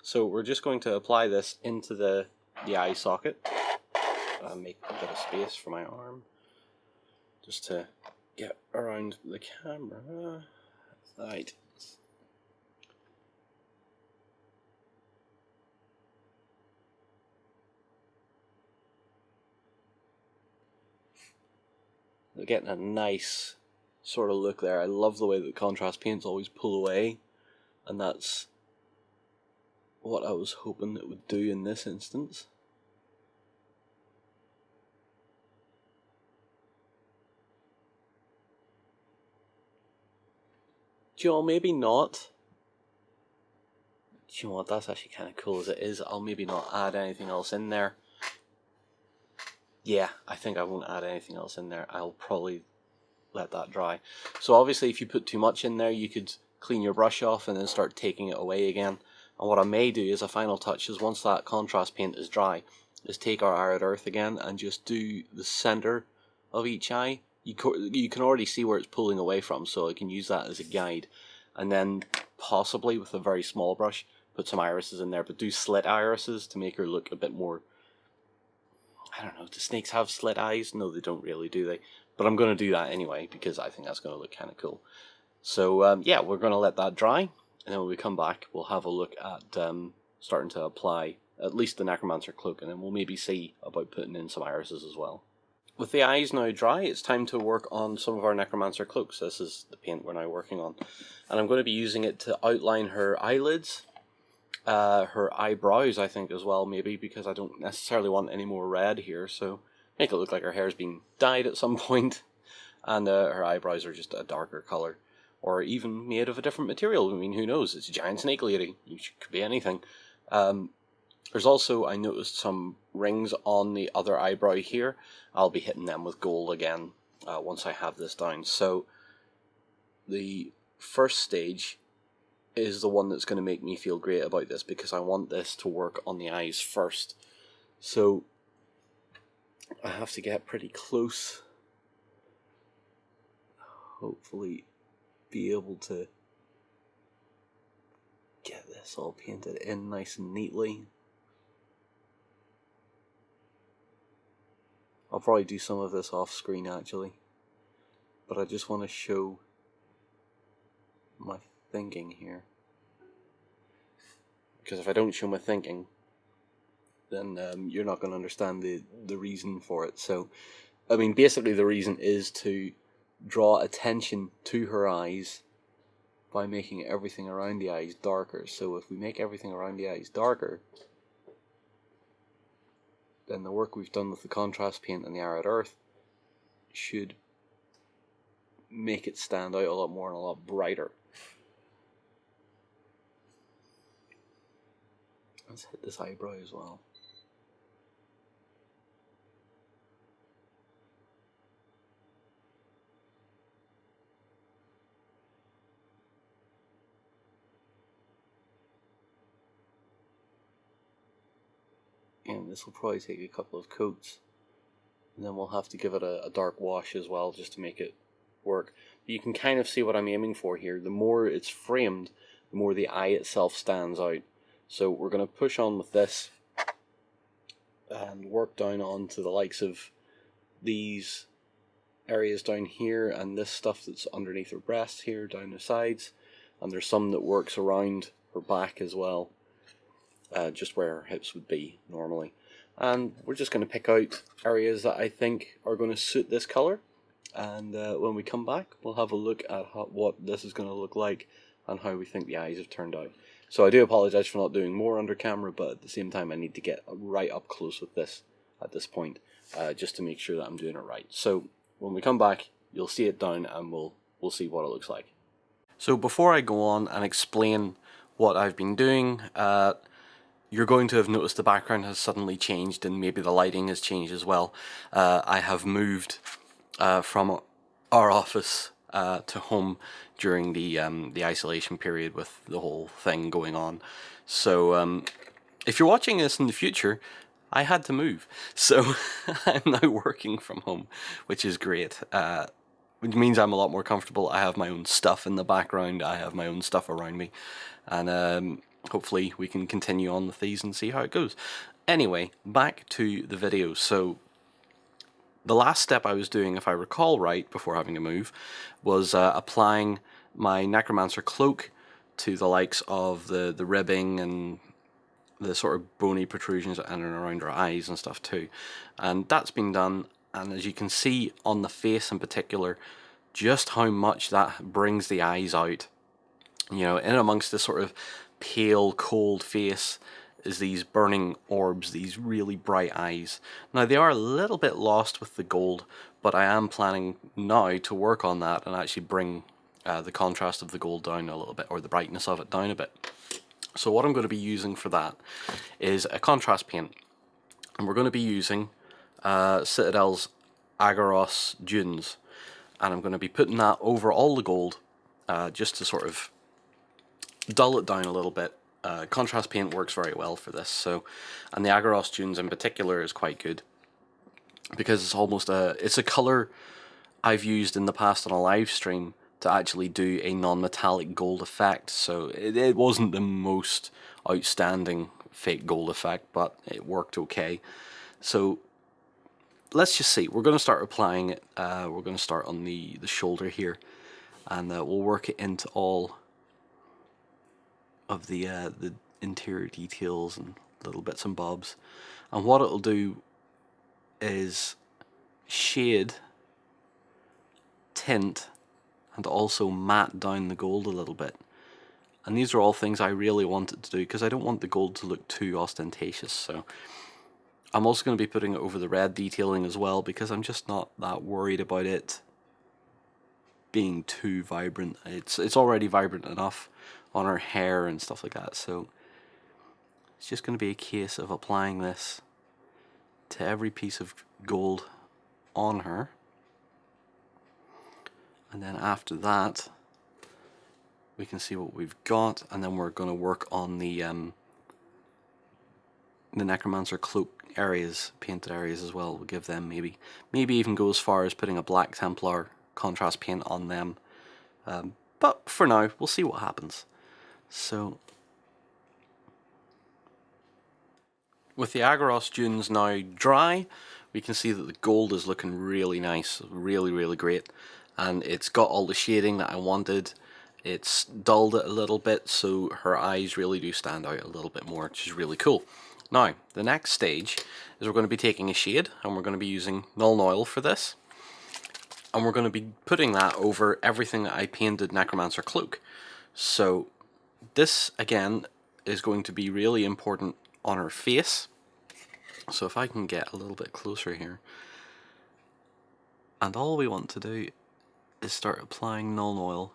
So we're just going to apply this into the eye socket. Make a bit of space for my arm, just to get around the camera. Right. We're getting a nice sort of look there. I love the way that the contrast paints always pull away, and that's what I was hoping it would do in this instance. Do you know, maybe not. Do you know what, that's actually kind of cool as it is. I'll maybe not add anything else in there. Yeah, I think I won't add anything else in there. I'll probably let that dry. So obviously if you put too much in there, you could clean your brush off and then start taking it away again. And what I may do as a final touch is, once that contrast paint is dry, is take our Arid Earth again and just do the center of each eye. You can already see where it's pulling away from, so I can use that as a guide. And then possibly with a very small brush, put some irises in there, but do slit irises to make her look a bit more, I don't know, do snakes have slit eyes? No, they don't really, do they? but I'm going to do that anyway because I think that's going to look kind of cool. So yeah, we're going to let that dry, and then when we come back, we'll have a look at starting to apply at least the Necromancer cloak, and then we'll maybe see about putting in some irises as well. With the eyes now dry, it's time to work on some of our Necromancer cloaks. This is the paint we're now working on, and I'm going to be using it to outline her eyelids, her eyebrows, I think, as well, maybe, because I don't necessarily want any more red here, so make it look like her hair's been dyed at some point, and her eyebrows are just a darker colour, or even made of a different material. I mean, who knows? It's a giant snake lady. It could be anything. There's also, I noticed, some rings on the other eyebrow here. I'll be hitting them with gold again once I have this down. So the first stage is the one that's going to make me feel great about this, because I want this to work on the eyes first. So I have to get pretty close. Hopefully be able to get this all painted in nice and neatly. I'll probably do some of this off screen actually, but I just want to show my thinking here, because if I don't show my thinking, then you're not going to understand the reason for it. So I mean, basically the reason is to draw attention to her eyes by making everything around the eyes darker. So if we make everything around the eyes darker, then the work we've done with the contrast paint and the arid earth should make it stand out a lot more and a lot brighter. Let's hit this eyebrow as well. And this will probably take a couple of coats, and then we'll have to give it a dark wash as well just to make it work. But you can kind of see what I'm aiming for here. The more it's framed, the more the eye itself stands out. So we're going to push on with this and work down onto the likes of these areas down here, and this stuff that's underneath her breasts here, down the sides, and there's some that works around her back as well. Just where her hips would be normally. And we're just going to pick out areas that I think are going to suit this colour, and when we come back we'll have a look at what this is going to look like and how we think the eyes have turned out. So I do apologise for not doing more under camera, but at the same time I need to get right up close with this at this point, just to make sure that I'm doing it right. So when we come back you'll see it down and we'll see what it looks like. So before I go on and explain what I've been doing, you're going to have noticed the background has suddenly changed, and maybe the lighting has changed as well. I have moved from our office to home during the isolation period with the whole thing going on. So if you're watching this in the future, I had to move. So I'm now working from home, which is great. Which means I'm a lot more comfortable. I have my own stuff in the background, I have my own stuff around me, and hopefully we can continue on with these and see how it goes. Anyway, back to the video. So the last step I was doing, if I recall right, before having to move, was applying my Necromancer cloak to the likes of the ribbing and the sort of bony protrusions that enter around her eyes and stuff too. And that's been done, and as you can see on the face in particular, just how much that brings the eyes out. You know, in amongst this sort of pale, cold face is these burning orbs, these really bright eyes. Now they are a little bit lost with the gold, but I am planning now to work on that and actually bring the contrast of the gold down a little bit, or the brightness of it down a bit. So what I'm going to be using for that is a contrast paint, and we're going to be using Citadel's Agaros Dunes, and I'm going to be putting that over all the gold just to sort of dull it down a little bit. Contrast paint works very well for this. So, and the Agaros Dunes in particular is quite good because it's almost it's a color I've used in the past on a live stream to actually do a non-metallic gold effect. So it wasn't the most outstanding fake gold effect, but it worked okay. So let's just see. We're going to start applying it. We're going to start on the shoulder here, and we'll work it into all of the interior details and little bits and bobs. And what it'll do is shade, tint, and also matte down the gold a little bit. And these are all things I really wanted to do because I don't want the gold to look too ostentatious. So I'm also going to be putting it over the red detailing as well because I'm just not that worried about it being too vibrant. It's already vibrant enough on her hair and stuff like that. So it's just going to be a case of applying this to every piece of gold on her. And then after that, we can see what we've got, and then we're going to work on the Necromancer cloak areas, painted areas as well. We'll give them maybe even go as far as putting a Black Templar contrast paint on them. But for now, we'll see what happens. So, with the Agaros dunes now dry, we can see that the gold is looking really nice, really great, and it's got all the shading that I wanted. It's dulled it a little bit, so her eyes really do stand out a little bit more, which is really cool. Now, the next stage is we're going to be taking a shade, and we're going to be using Nuln Oil for this, and we're going to be putting that over everything that I painted Necromancer Cloak. So this, again, is going to be really important on her face. So if I can get a little bit closer here, and all we want to do is start applying Nuln Oil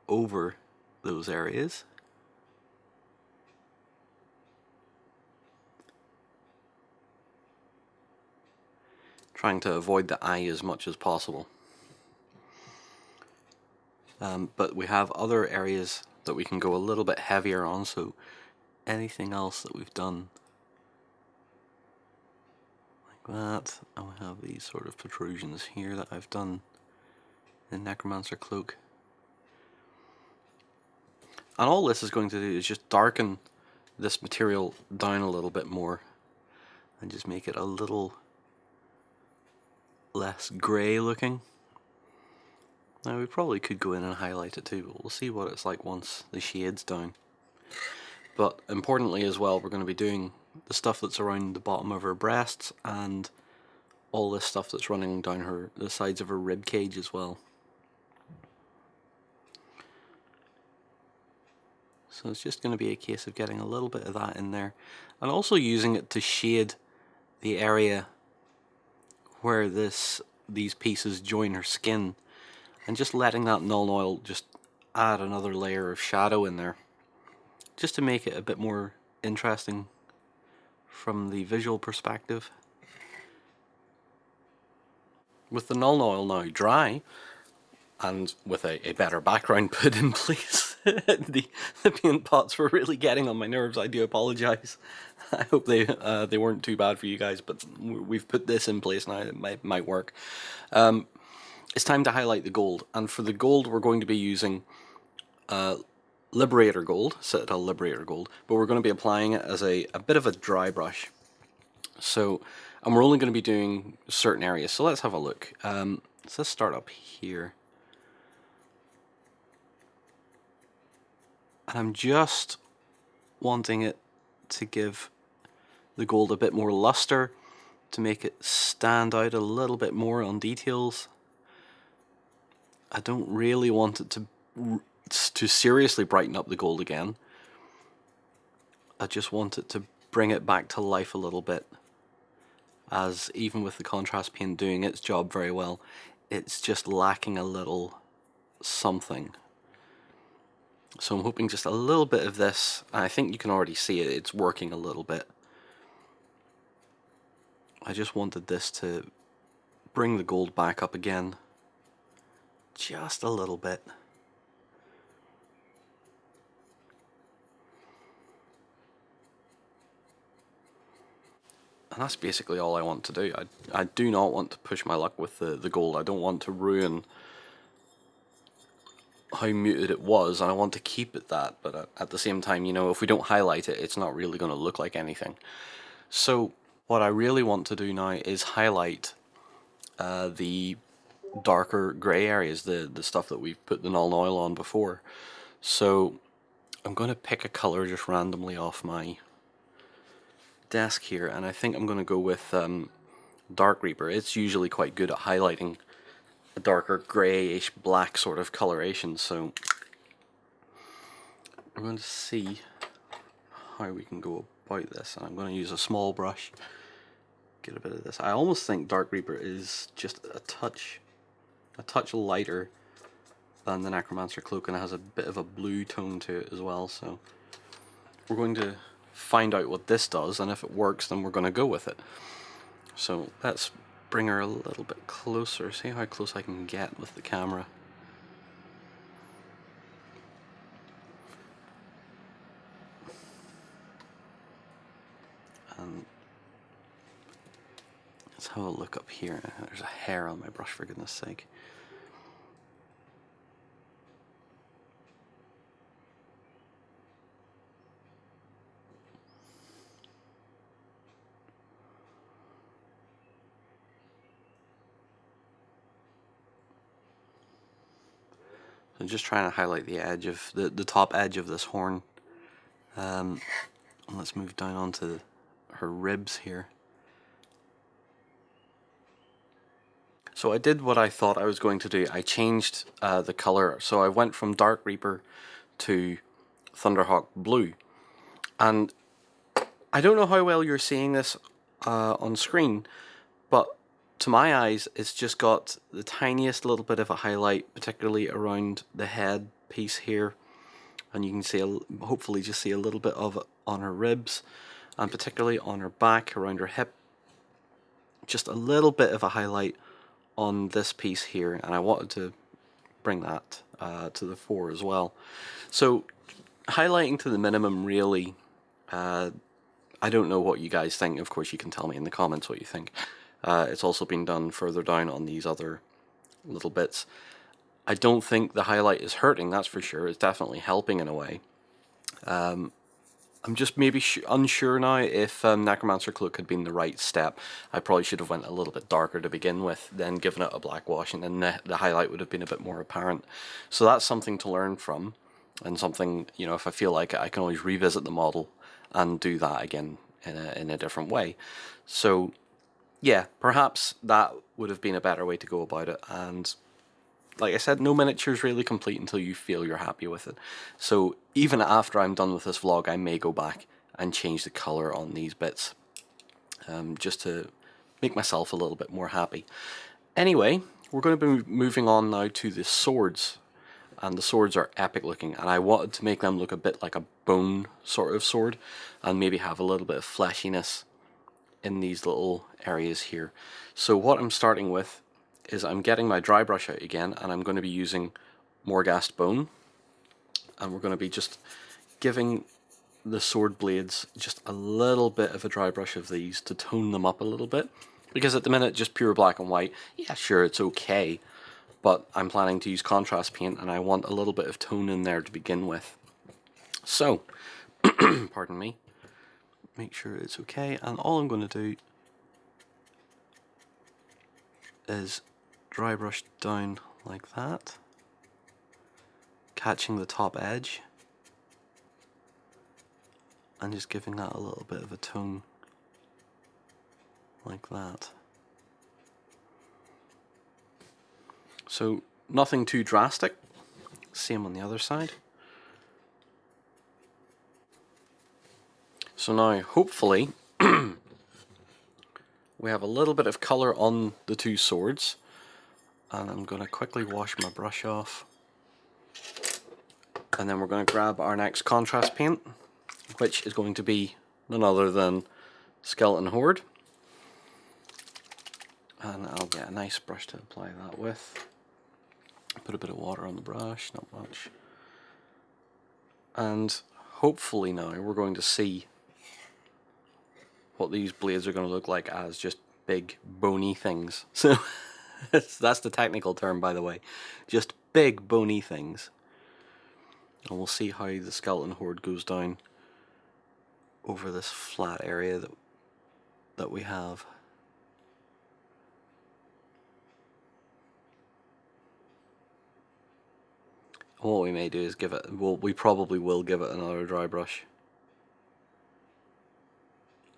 over those areas. Trying to avoid the eye as much as possible. But we have other areas that we can go a little bit heavier on, so anything else that we've done like that, and we have these sort of protrusions here that I've done in Necromancer Cloak. And all this is going to do is just darken this material down a little bit more and just make it a little less grey looking. Now we probably could go in and highlight it too, but we'll see what it's like once the shade's down. But importantly as well, we're going to be doing the stuff that's around the bottom of her breasts and all this stuff that's running down the sides of her rib cage as well. So it's just going to be a case of getting a little bit of that in there, and also using it to shade the area where these pieces join her skin, and just letting that Nuln Oil just add another layer of shadow in there, just to make it a bit more interesting from the visual perspective. With the Nuln Oil now dry, and with a better background put in place, the paint pots were really getting on my nerves. I do apologise. I hope they weren't too bad for you guys, but we've put this in place now. It might work. It's time to highlight the gold, and for the gold we're going to be using Liberator Gold, Citadel Liberator Gold, but we're going to be applying it as a bit of a dry brush. So, and we're only going to be doing certain areas, so let's have a look. So let's start up here. And I'm just wanting it to give the gold a bit more luster, to make it stand out a little bit more on details. I don't really want it to seriously brighten up the gold again. I just want it to bring it back to life a little bit, as even with the contrast paint doing its job very well, it's just lacking a little something. So I'm hoping just a little bit of this, and I think you can already see it's working a little bit. I just wanted this to bring the gold back up again, just a little bit. And that's basically all I want to do. I do not want to push my luck with the gold. I don't want to ruin how muted it was, and I want to keep it that, but at the same time, you know, if we don't highlight it, it's not really going to look like anything. So what I really want to do now is highlight the darker grey areas, the stuff that we've put the null and oil on before. So I'm going to pick a colour just randomly off my desk here, and I think I'm going to go with Dark Reaper. It's usually quite good at highlighting a darker greyish black sort of coloration, so I'm going to see how we can go about this, and I'm going to use a small brush, get a bit of this. I almost think Dark Reaper is just a touch lighter than the Necromancer Cloak, and it has a bit of a blue tone to it as well, so we're going to find out what this does, and if it works then we're going to go with it. So let's bring her a little bit closer, see how close I can get with the camera. And let's have a look up here. There's a hair on my brush, for goodness sake. I'm just trying to highlight the edge of the top edge of this horn. Let's move down onto her ribs here. So I did what I thought I was going to do. I changed the color. So I went from Dark Reaper to Thunderhawk Blue. And I don't know how well you're seeing this on screen, but to my eyes it's just got the tiniest little bit of a highlight, particularly around the head piece here, and you can see hopefully just see a little bit of it on her ribs, and particularly on her back around her hip, just a little bit of a highlight on this piece here, and I wanted to bring that to the fore as well. So highlighting to the minimum, really. I don't know what you guys think. Of course you can tell me in the comments what you think. It's also been done further down on these other little bits. I don't think the highlight is hurting, that's for sure. It's definitely helping in a way. I'm just maybe unsure now if Necromancer Cloak had been the right step. I probably should have went a little bit darker to begin with, then given it a black wash, and then the highlight would have been a bit more apparent. So that's something to learn from, and something, you know, if I feel like it, I can always revisit the model and do that again in a different way. So yeah, perhaps that would have been a better way to go about it, and like I said, no miniature is really complete until you feel you're happy with it. So even after I'm done with this vlog, I may go back and change the colour on these bits, just to make myself a little bit more happy. Anyway, we're going to be moving on now to the swords, and the swords are epic looking, and I wanted to make them look a bit like a bone sort of sword, and maybe have a little bit of fleshiness in these little areas here. So what I'm starting with is I'm getting my dry brush out again, and I'm going to be using Morghast Bone, and we're going to be just giving the sword blades just a little bit of a dry brush of these to tone them up a little bit, because at the minute just pure black and white, yeah sure it's okay, but I'm planning to use contrast paint and I want a little bit of tone in there to begin with. So pardon me, make sure it's okay, and all I'm going to do is dry brush down like that, catching the top edge and just giving that a little bit of a tone like that. So nothing too drastic, same on the other side. So now hopefully we have a little bit of colour on the two swords, and I'm going to quickly wash my brush off, and then we're going to grab our next contrast paint, which is going to be none other than Skeleton Horde, and I'll get a nice brush to apply that with. Put a bit of water on the brush, not much, and hopefully now we're going to see what these blades are going to look like as just big bony things. So that's the technical term, by the way, just big bony things. And we'll see how the Skeleton Horde goes down over this flat area that we have. What we may do is give it, well, we probably will give it another dry brush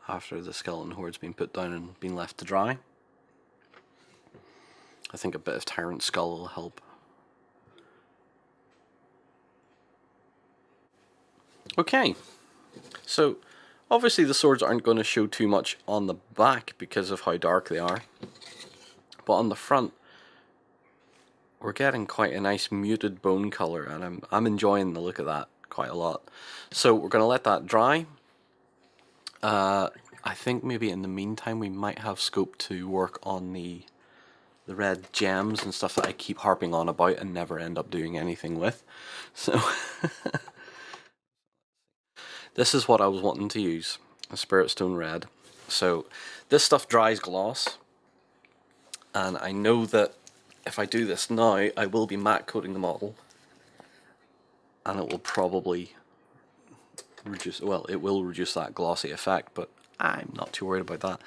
after the skeleton horde's been put down and been left to dry. I think a bit of Tyrant Skull will help. Okay, so obviously the swords aren't going to show too much on the back because of how dark they are, but on the front we're getting quite a nice muted bone colour, and I'm enjoying the look of that quite a lot. So we're going to let that dry. I think maybe in the meantime we might have scope to work on the red gems and stuff that I keep harping on about and never end up doing anything with. So this is what I was wanting to use, a Spirit Stone Red. So this stuff dries gloss, and I know that if I do this now I will be matte coating the model, and it will probably reduce, well, it will reduce that glossy effect, but I'm not too worried about that.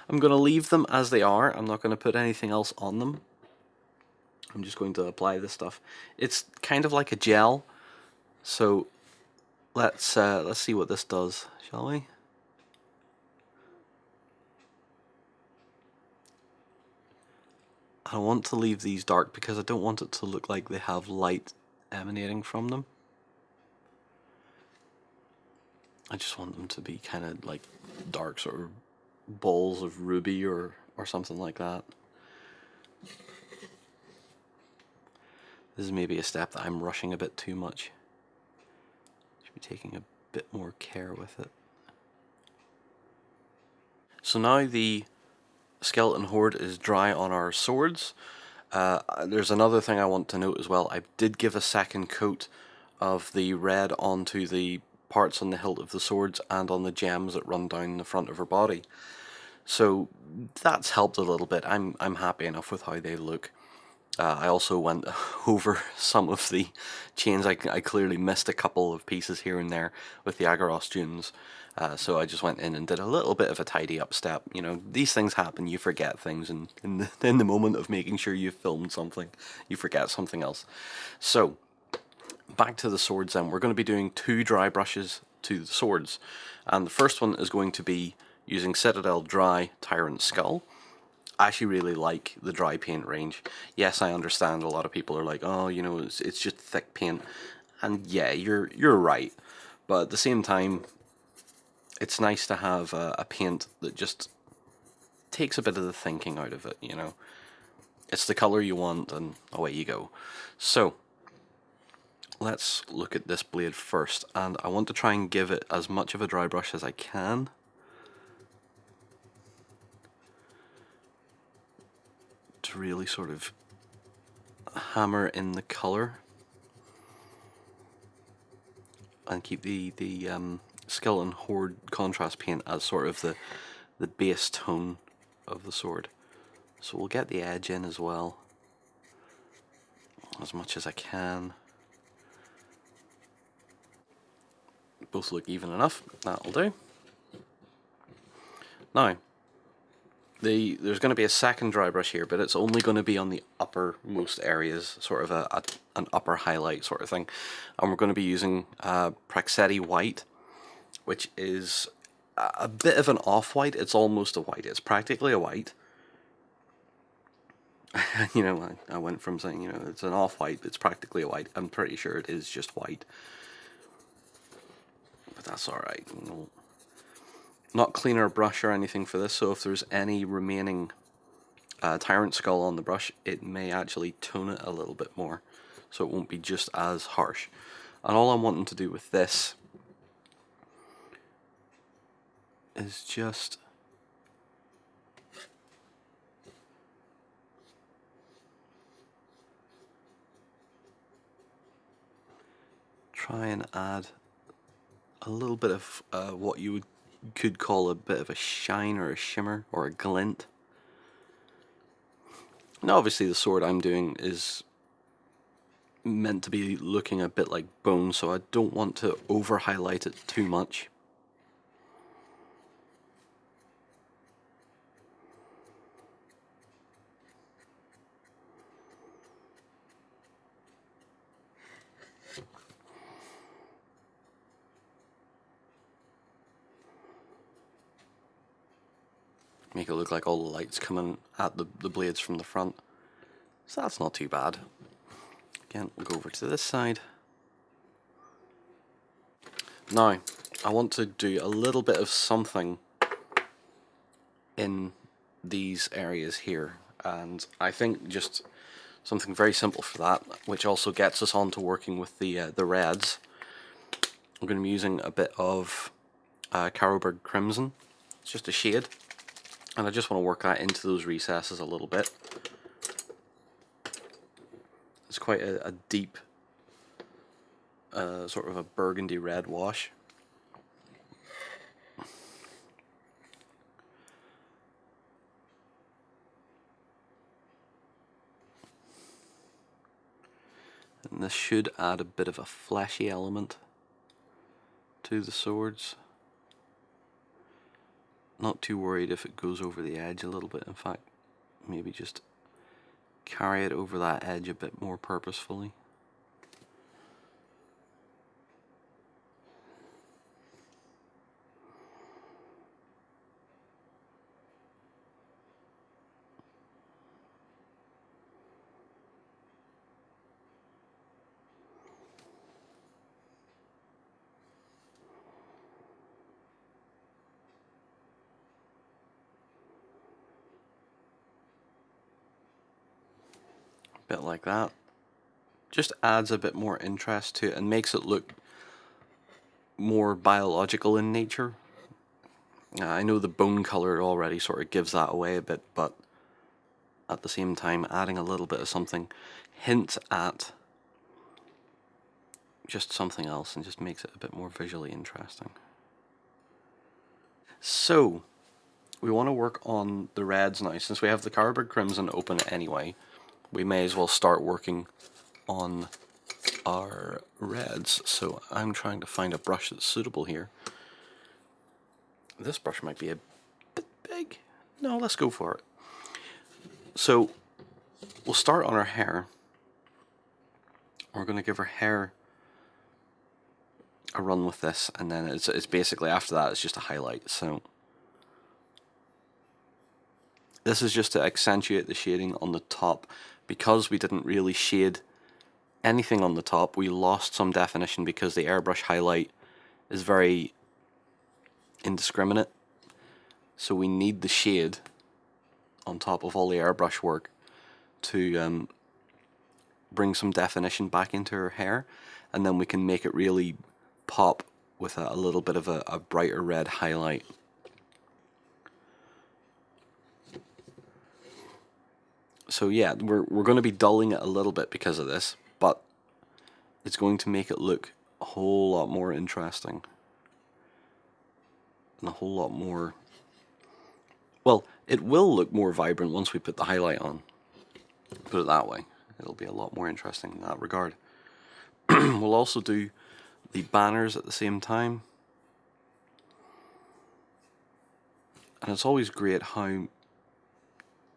I'm going to leave them as they are. I'm not going to put anything else on them. I'm just going to apply this stuff. It's kind of like a gel, so let's see what this does, shall we? I want to leave these dark because I don't want it to look like they have light emanating from them. I just want them to be kind of like dark sort of balls of ruby or something like that. This is maybe a step that I'm rushing a bit too much. Should be taking a bit more care with it. So now the skeleton horde is dry on our swords. There's another thing I want to note as well. I did give a second coat of the red onto the parts on the hilt of the swords and on the gems that run down the front of her body. So that's helped a little bit. I'm happy enough with how they look. I also went over some of the chains. I clearly missed a couple of pieces here and there with the Agaros dunes. So I just went in and did a little bit of a tidy up step. You know, these things happen, you forget things, and in the moment of making sure you've filmed something, you forget something else. So, back to the swords then. We're going to be doing 2 dry brushes to the swords. And the first one is going to be using Citadel Dry Tyrant Skull. I actually really like the dry paint range. Yes, I understand a lot of people are like, oh, you know, it's just thick paint. And yeah, you're right. But at the same time, it's nice to have a paint that just takes a bit of the thinking out of it, you know. It's the color you want, and away you go. So, let's look at this blade first, and I want to try and give it as much of a dry brush as I can. To really sort of hammer in the color and keep the skeleton horde contrast paint as sort of the base tone of the sword. So we'll get the edge in as well, as much as I can. Both look even enough, that'll do. Now, there's going to be a second dry brush here, but it's only going to be on the uppermost areas, sort of an upper highlight sort of thing. And we're going to be using Praxeti White, which is a bit of an off-white. It's almost a white. It's practically a white. You know, I went from saying, you know, it's an off-white, it's practically a white. I'm pretty sure it is just white. But that's alright. We'll not clean our brush or anything for this, so if there's any remaining Tyrant Skull on the brush, it may actually tone it a little bit more, so it won't be just as harsh. And all I'm wanting to do with this is just try and add a little bit of what you could call a bit of a shine or a shimmer or a glint. Now obviously the sword I'm doing is meant to be looking a bit like bone, so I don't want to over highlight it too much. Make it look like all the light's coming at the blades from the front. So that's not too bad. Again, we'll go over to this side. Now, I want to do a little bit of something in these areas here, and I think just something very simple for that, which also gets us on to working with the reds. I'm going to be using a bit of Carroburg Crimson. It's just a shade, and I just want to work that into those recesses a little bit. It's quite a deep, sort of a burgundy red wash. And this should add a bit of a fleshy element to the swords. Not too worried if it goes over the edge a little bit. In fact, maybe just carry it over that edge a bit more purposefully. Bit like that. Just adds a bit more interest to it and makes it look more biological in nature. I know the bone color already sort of gives that away a bit, but at the same time adding a little bit of something hints at just something else and just makes it a bit more visually interesting. So we want to work on the reds now. Since we have the Carroburg Crimson open anyway, we may as well start working on our reds. So I'm trying to find a brush that's suitable here. This brush might be a bit big. No, let's go for it. So we'll start on our hair. We're going to give our hair a run with this, and then it's basically after that it's just a highlight. So this is just to accentuate the shading on the top. Because we didn't really shade anything on the top, we lost some definition because the airbrush highlight is very indiscriminate. So we need the shade on top of all the airbrush work to bring some definition back into her hair, and then we can make it really pop with a little bit of a brighter red highlight. So yeah, we're going to be dulling it a little bit because of this, but it's going to make it look a whole lot more interesting. And a whole lot more... Well, it will look more vibrant once we put the highlight on. Put it that way. It'll be a lot more interesting in that regard. We'll also do the banners at the same time. And it's always great how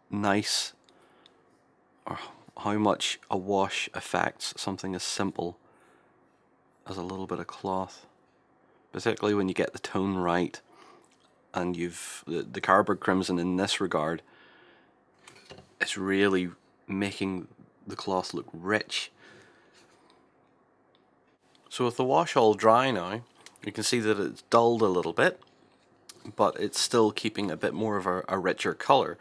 nice or how much a wash affects something as simple as a little bit of cloth. Particularly when you get the tone right, and you've the Carroburg Crimson in this regard, it's really making the cloth look rich. So with the wash all dry now, you can see that it's dulled a little bit, but it's still keeping a bit more of a richer colour.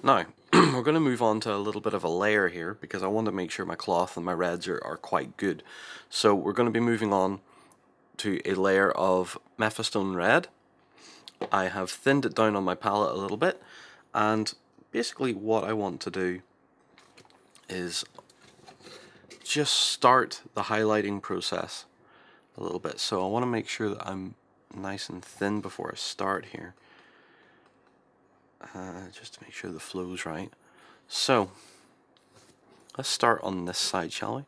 Now, we're going to move on to a little bit of a layer here, because I want to make sure my cloth and my reds are quite good. So we're going to be moving on to a layer of Mephistone Red. I have thinned it down on my palette a little bit, and basically what I want to do is just start the highlighting process a little bit. So I want to make sure that I'm nice and thin before I start here, just to make sure the flow's right. So let's start on this side, shall we?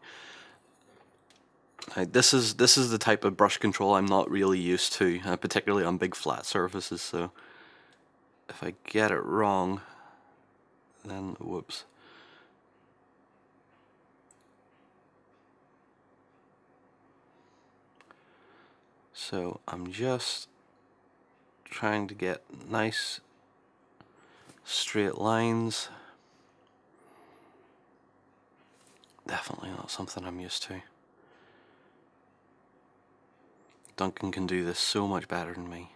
This is the type of brush control I'm not really used to, particularly on big flat surfaces, so if I get it wrong, then whoops. So I'm just trying to get nice straight lines. Definitely not something I'm used to. Duncan can do this so much better than me.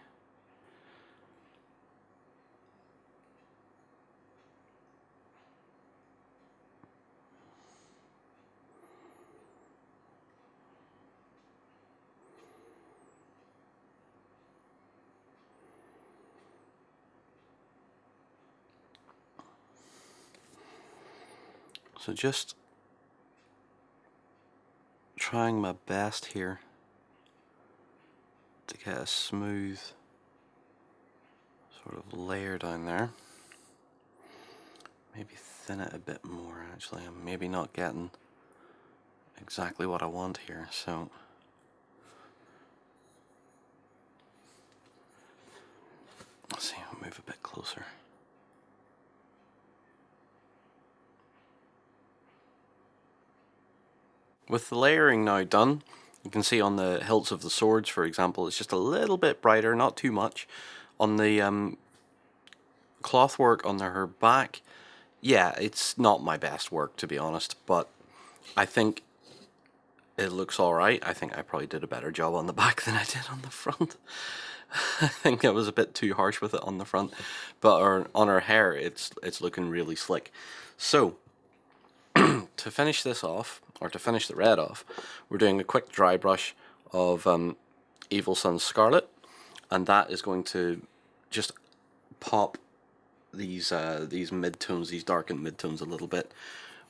So just trying my best here to get a smooth sort of layer down there. Maybe thin it a bit more actually. I'm maybe not getting exactly what I want here, so let's see, I'll move a bit closer. With the layering now done, you can see on the hilts of the swords, for example, it's just a little bit brighter, not too much. On the cloth work on her back, yeah, it's not my best work to be honest, but I think it looks alright. I think I probably did a better job on the back than I did on the front. I think I was a bit too harsh with it on the front, but on her hair, it's looking really slick. So, to finish this off, or to finish the red off, we're doing a quick dry brush of Evil Sunz Scarlet, and that is going to just pop these midtones, these darkened midtones a little bit,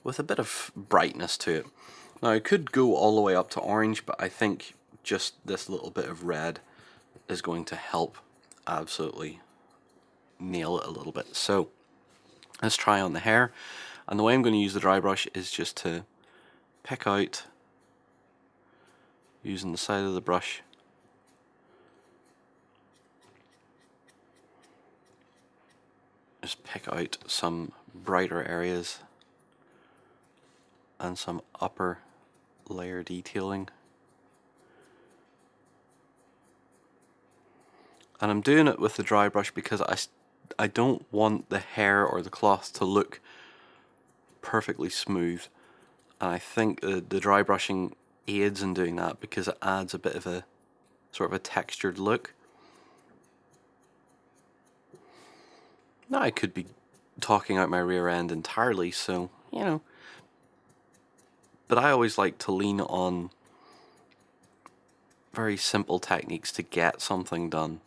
with a bit of brightness to it. Now I could go all the way up to orange, but I think just this little bit of red is going to help absolutely nail it a little bit. So let's try on the hair, and the way I'm going to use the dry brush is just to pick out, using the side of the brush, just pick out some brighter areas and some upper layer detailing. And I'm doing it with the dry brush because I don't want the hair or the cloth to look perfectly smooth, and I think the dry brushing aids in doing that because it adds a bit of a sort of a textured look. Now I could be talking out my rear end entirely, so you know, but I always like to lean on very simple techniques to get something done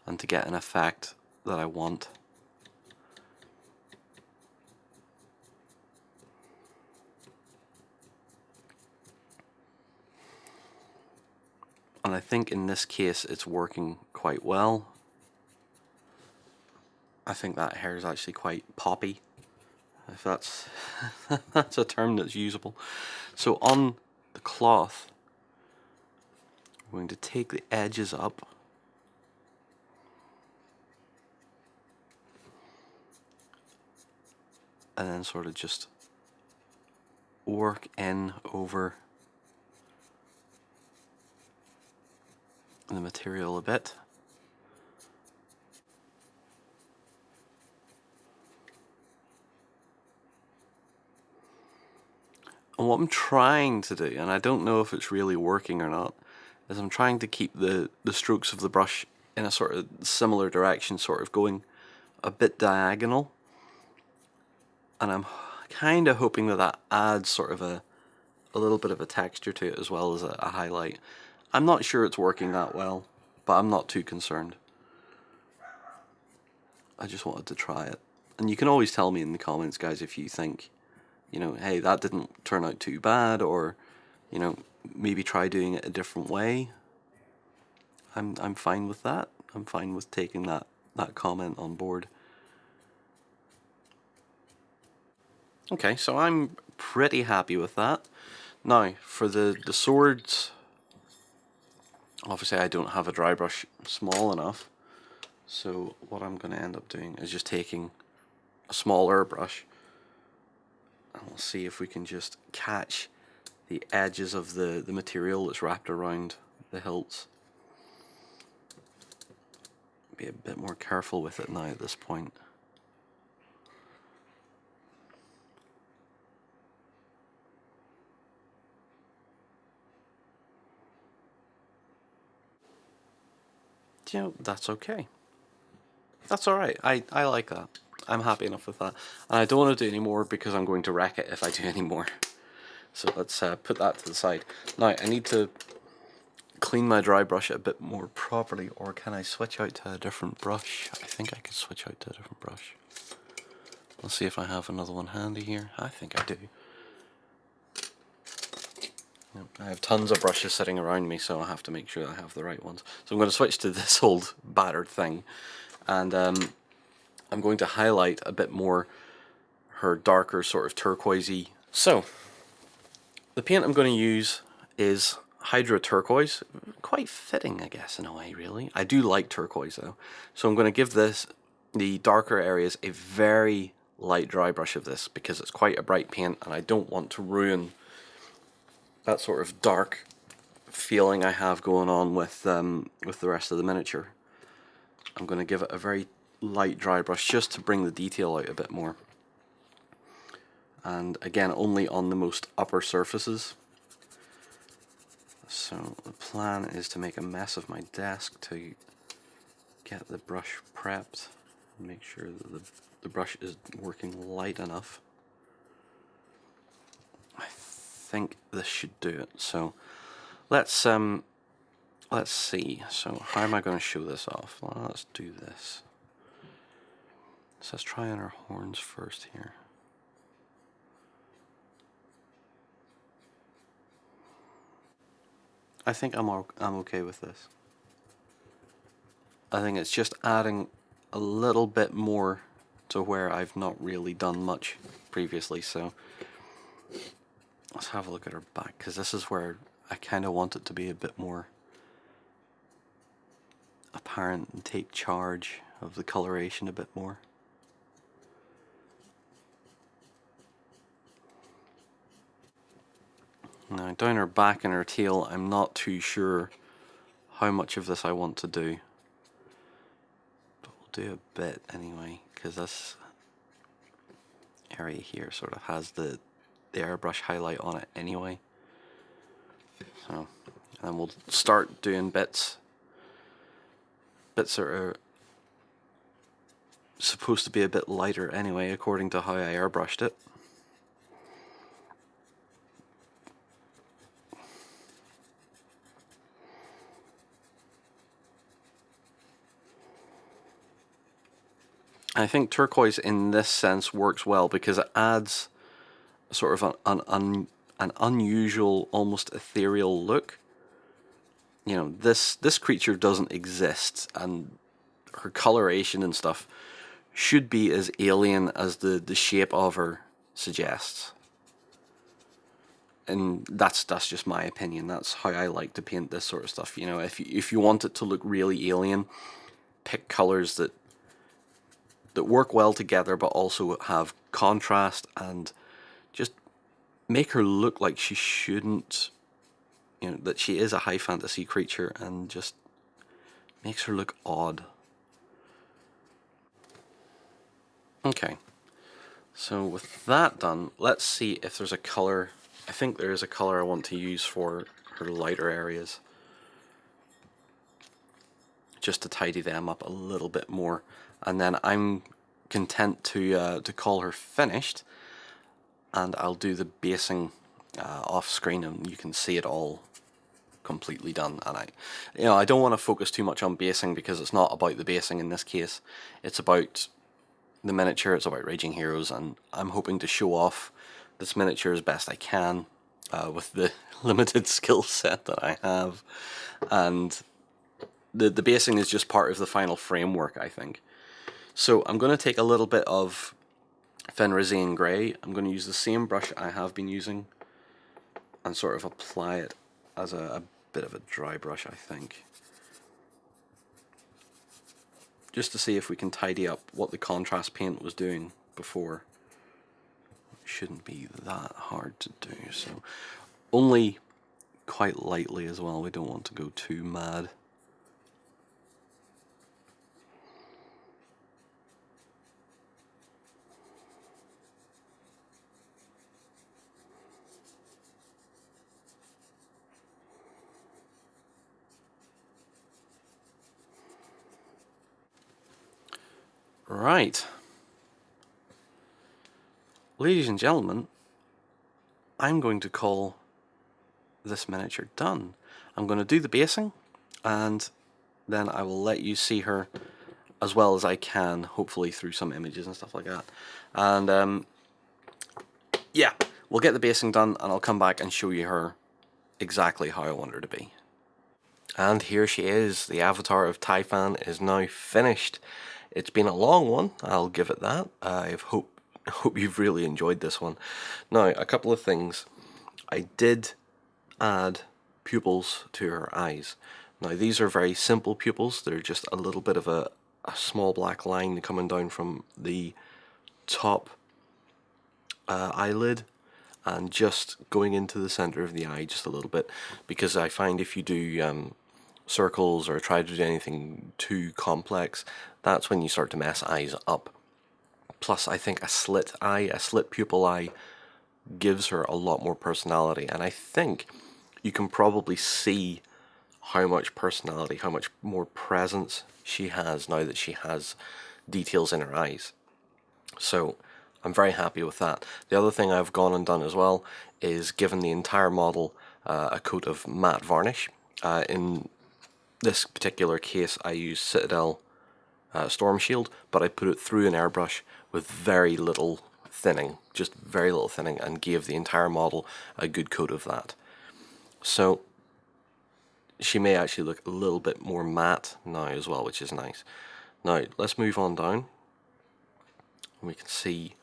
and to get an effect that I want. And I think in this case it's working quite well. I think that hair is actually quite poppy, if that's that's a term that's usable. So on the cloth, we're going to take the edges up and then sort of just work in over the material a bit. And what I'm trying to do, and I don't know if it's really working or not, is I'm trying to keep the strokes of the brush in a sort of similar direction, sort of going a bit diagonal. And I'm kind of hoping that that adds sort of a little bit of a texture to it as well as a highlight. I'm not sure it's working that well, but I'm not too concerned. I just wanted to try it. And you can always tell me in the comments, guys, if you think, you know, hey, that didn't turn out too bad, or, you know, maybe try doing it a different way. I'm fine with that. I'm fine with taking that comment on board. Okay, so I'm pretty happy with that. Now, for the swords, obviously I don't have a dry brush small enough, so what I'm going to end up doing is just taking a smaller brush, and we'll see if we can just catch the edges of the material that's wrapped around the hilts. Be a bit more careful with it now at this point. you know, that's okay. That's alright. I like that. I'm happy enough with that. And I don't want to do any more because I'm going to wreck it if I do any more. So let's put that to the side. Now, I need to clean my dry brush a bit more properly, or can I switch out to a different brush? I think I could switch out to a different brush. Let's see if I have another one handy here. I think I do. I have tons of brushes sitting around me, so I have to make sure I have the right ones. So I'm going to switch to this old battered thing, and I'm going to highlight a bit more her darker sort of turquoisey. So the paint I'm going to use is Hydra Turquoise. Quite fitting, I guess, in a way, really. I do like turquoise, though. So I'm going to give the darker areas, a very light dry brush of this, because it's quite a bright paint, and I don't want to ruin that sort of dark feeling I have going on with the rest of the miniature. I'm going to give it a very light dry brush just to bring the detail out a bit more. And again, only on the most upper surfaces. So the plan is to make a mess of my desk to get the brush prepped and make sure that the brush is working light enough. I think this should do it. So let's see. So how am I going to show this off? Well, let's do this. So let's try on our horns first here. I think I'm okay with this. I think it's just adding a little bit more to where I've not really done much previously. So let's have a look at her back, because this is where I kind of want it to be a bit more apparent and take charge of the coloration a bit more. Now down her back and her tail, I'm not too sure how much of this I want to do, but we'll do a bit anyway, because this area here sort of has the airbrush highlight on it anyway. So, and then we'll start doing bits that are supposed to be a bit lighter anyway, according to how I airbrushed it. I think turquoise in this sense works well because it adds sort of an unusual, almost ethereal look. You know, this creature doesn't exist, and her coloration and stuff should be as alien as the shape of her suggests. And that's just my opinion. That's how I like to paint this sort of stuff. You know, if you want it to look really alien, pick colors that work well together but also have contrast, and just make her look like she shouldn't, you know, that she is a high fantasy creature, and just makes her look odd. Okay, so with that done, let's see if there's a color. I think there is a color I want to use for her lighter areas, just to tidy them up a little bit more, and then I'm content to call her finished, and I'll do the basing off screen, and you can see it all completely done. And I don't want to focus too much on basing, because it's not about the basing in this case. It's about the miniature. It's about Raging Heroes, and I'm hoping to show off this miniature as best I can with the limited skill set that I have, and the basing is just part of the final framework, I think. So I'm going to take a little bit of Fenrisian Grey. I'm going to use the same brush I have been using and sort of apply it as a bit of a dry brush, I think, just to see if we can tidy up what the contrast paint was doing before. It shouldn't be that hard to do, so only quite lightly as well. We don't want to go too mad. Right. Ladies and gentlemen, I'm going to call this miniature done. I'm going to do the basing, and then I will let you see her as well as I can, hopefully through some images and stuff like that. And yeah, we'll get the basing done, and I'll come back and show you her exactly how I want her to be. And here she is. The Avatar of Taipahn is now finished. It's been a long one, I'll give it that. I hope you've really enjoyed this one. Now, a couple of things. I did add pupils to her eyes. Now, these are very simple pupils. They're just a little bit of a small black line coming down from the top eyelid and just going into the center of the eye just a little bit, because I find if you do circles or try to do anything too complex, that's when you start to mess eyes up. Plus, I think a slit pupil eye gives her a lot more personality, and I think you can probably see how much personality, how much more presence she has now that she has details in her eyes. So I'm very happy with that. The other thing I've gone and done as well is given the entire model a coat of matte varnish. In this particular case I use Citadel Storm Shield, but I put it through an airbrush with very little thinning, just very little thinning, and gave the entire model a good coat of that. So she may actually look a little bit more matte now as well, which is nice. Now let's move on down. We can see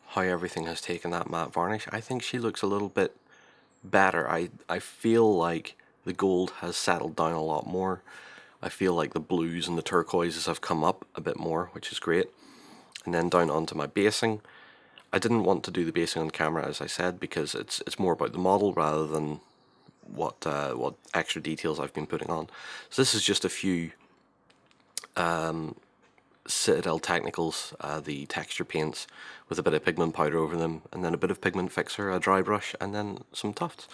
how everything has taken that matte varnish. I think she looks a little bit better. I feel like the gold has settled down a lot more. I feel like the blues and the turquoises have come up a bit more, which is great. And then down onto my basing. I didn't want to do the basing on camera, as I said, because it's more about the model rather than what extra details I've been putting on. So this is just a few Citadel Technicals, the texture paints with a bit of pigment powder over them, and then a bit of pigment fixer, a dry brush, and then some tufts.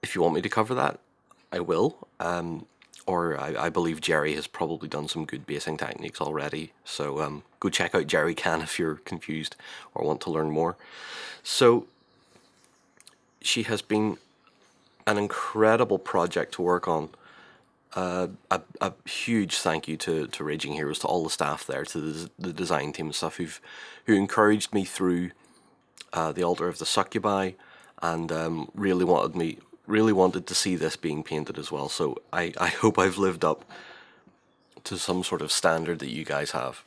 If you want me to cover that, I will. Or I believe Jerry has probably done some good basing techniques already, so go check out Jerry Can if you're confused or want to learn more. So she has been an incredible project to work on. A huge thank you to Raging Heroes, to all the staff there, to the design team and stuff who encouraged me through the Altar of the Succubi, and really wanted to see this being painted as well. So I hope I've lived up to some sort of standard that you guys have.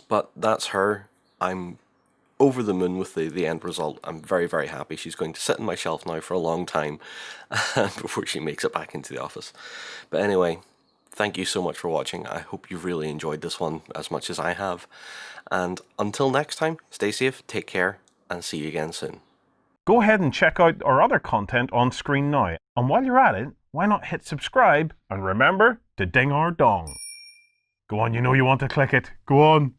But that's her. I'm over the moon with the end result. I'm very, very happy. She's going to sit on my shelf now for a long time before she makes it back into the office. But anyway, thank you so much for watching. I hope you've really enjoyed this one as much as I have. And until next time, stay safe, take care, and see you again soon.
Go ahead and check out our other content on screen now. And while you're at it, why not hit subscribe and remember to ding our dong. Go on, you know you want to click it. Go on.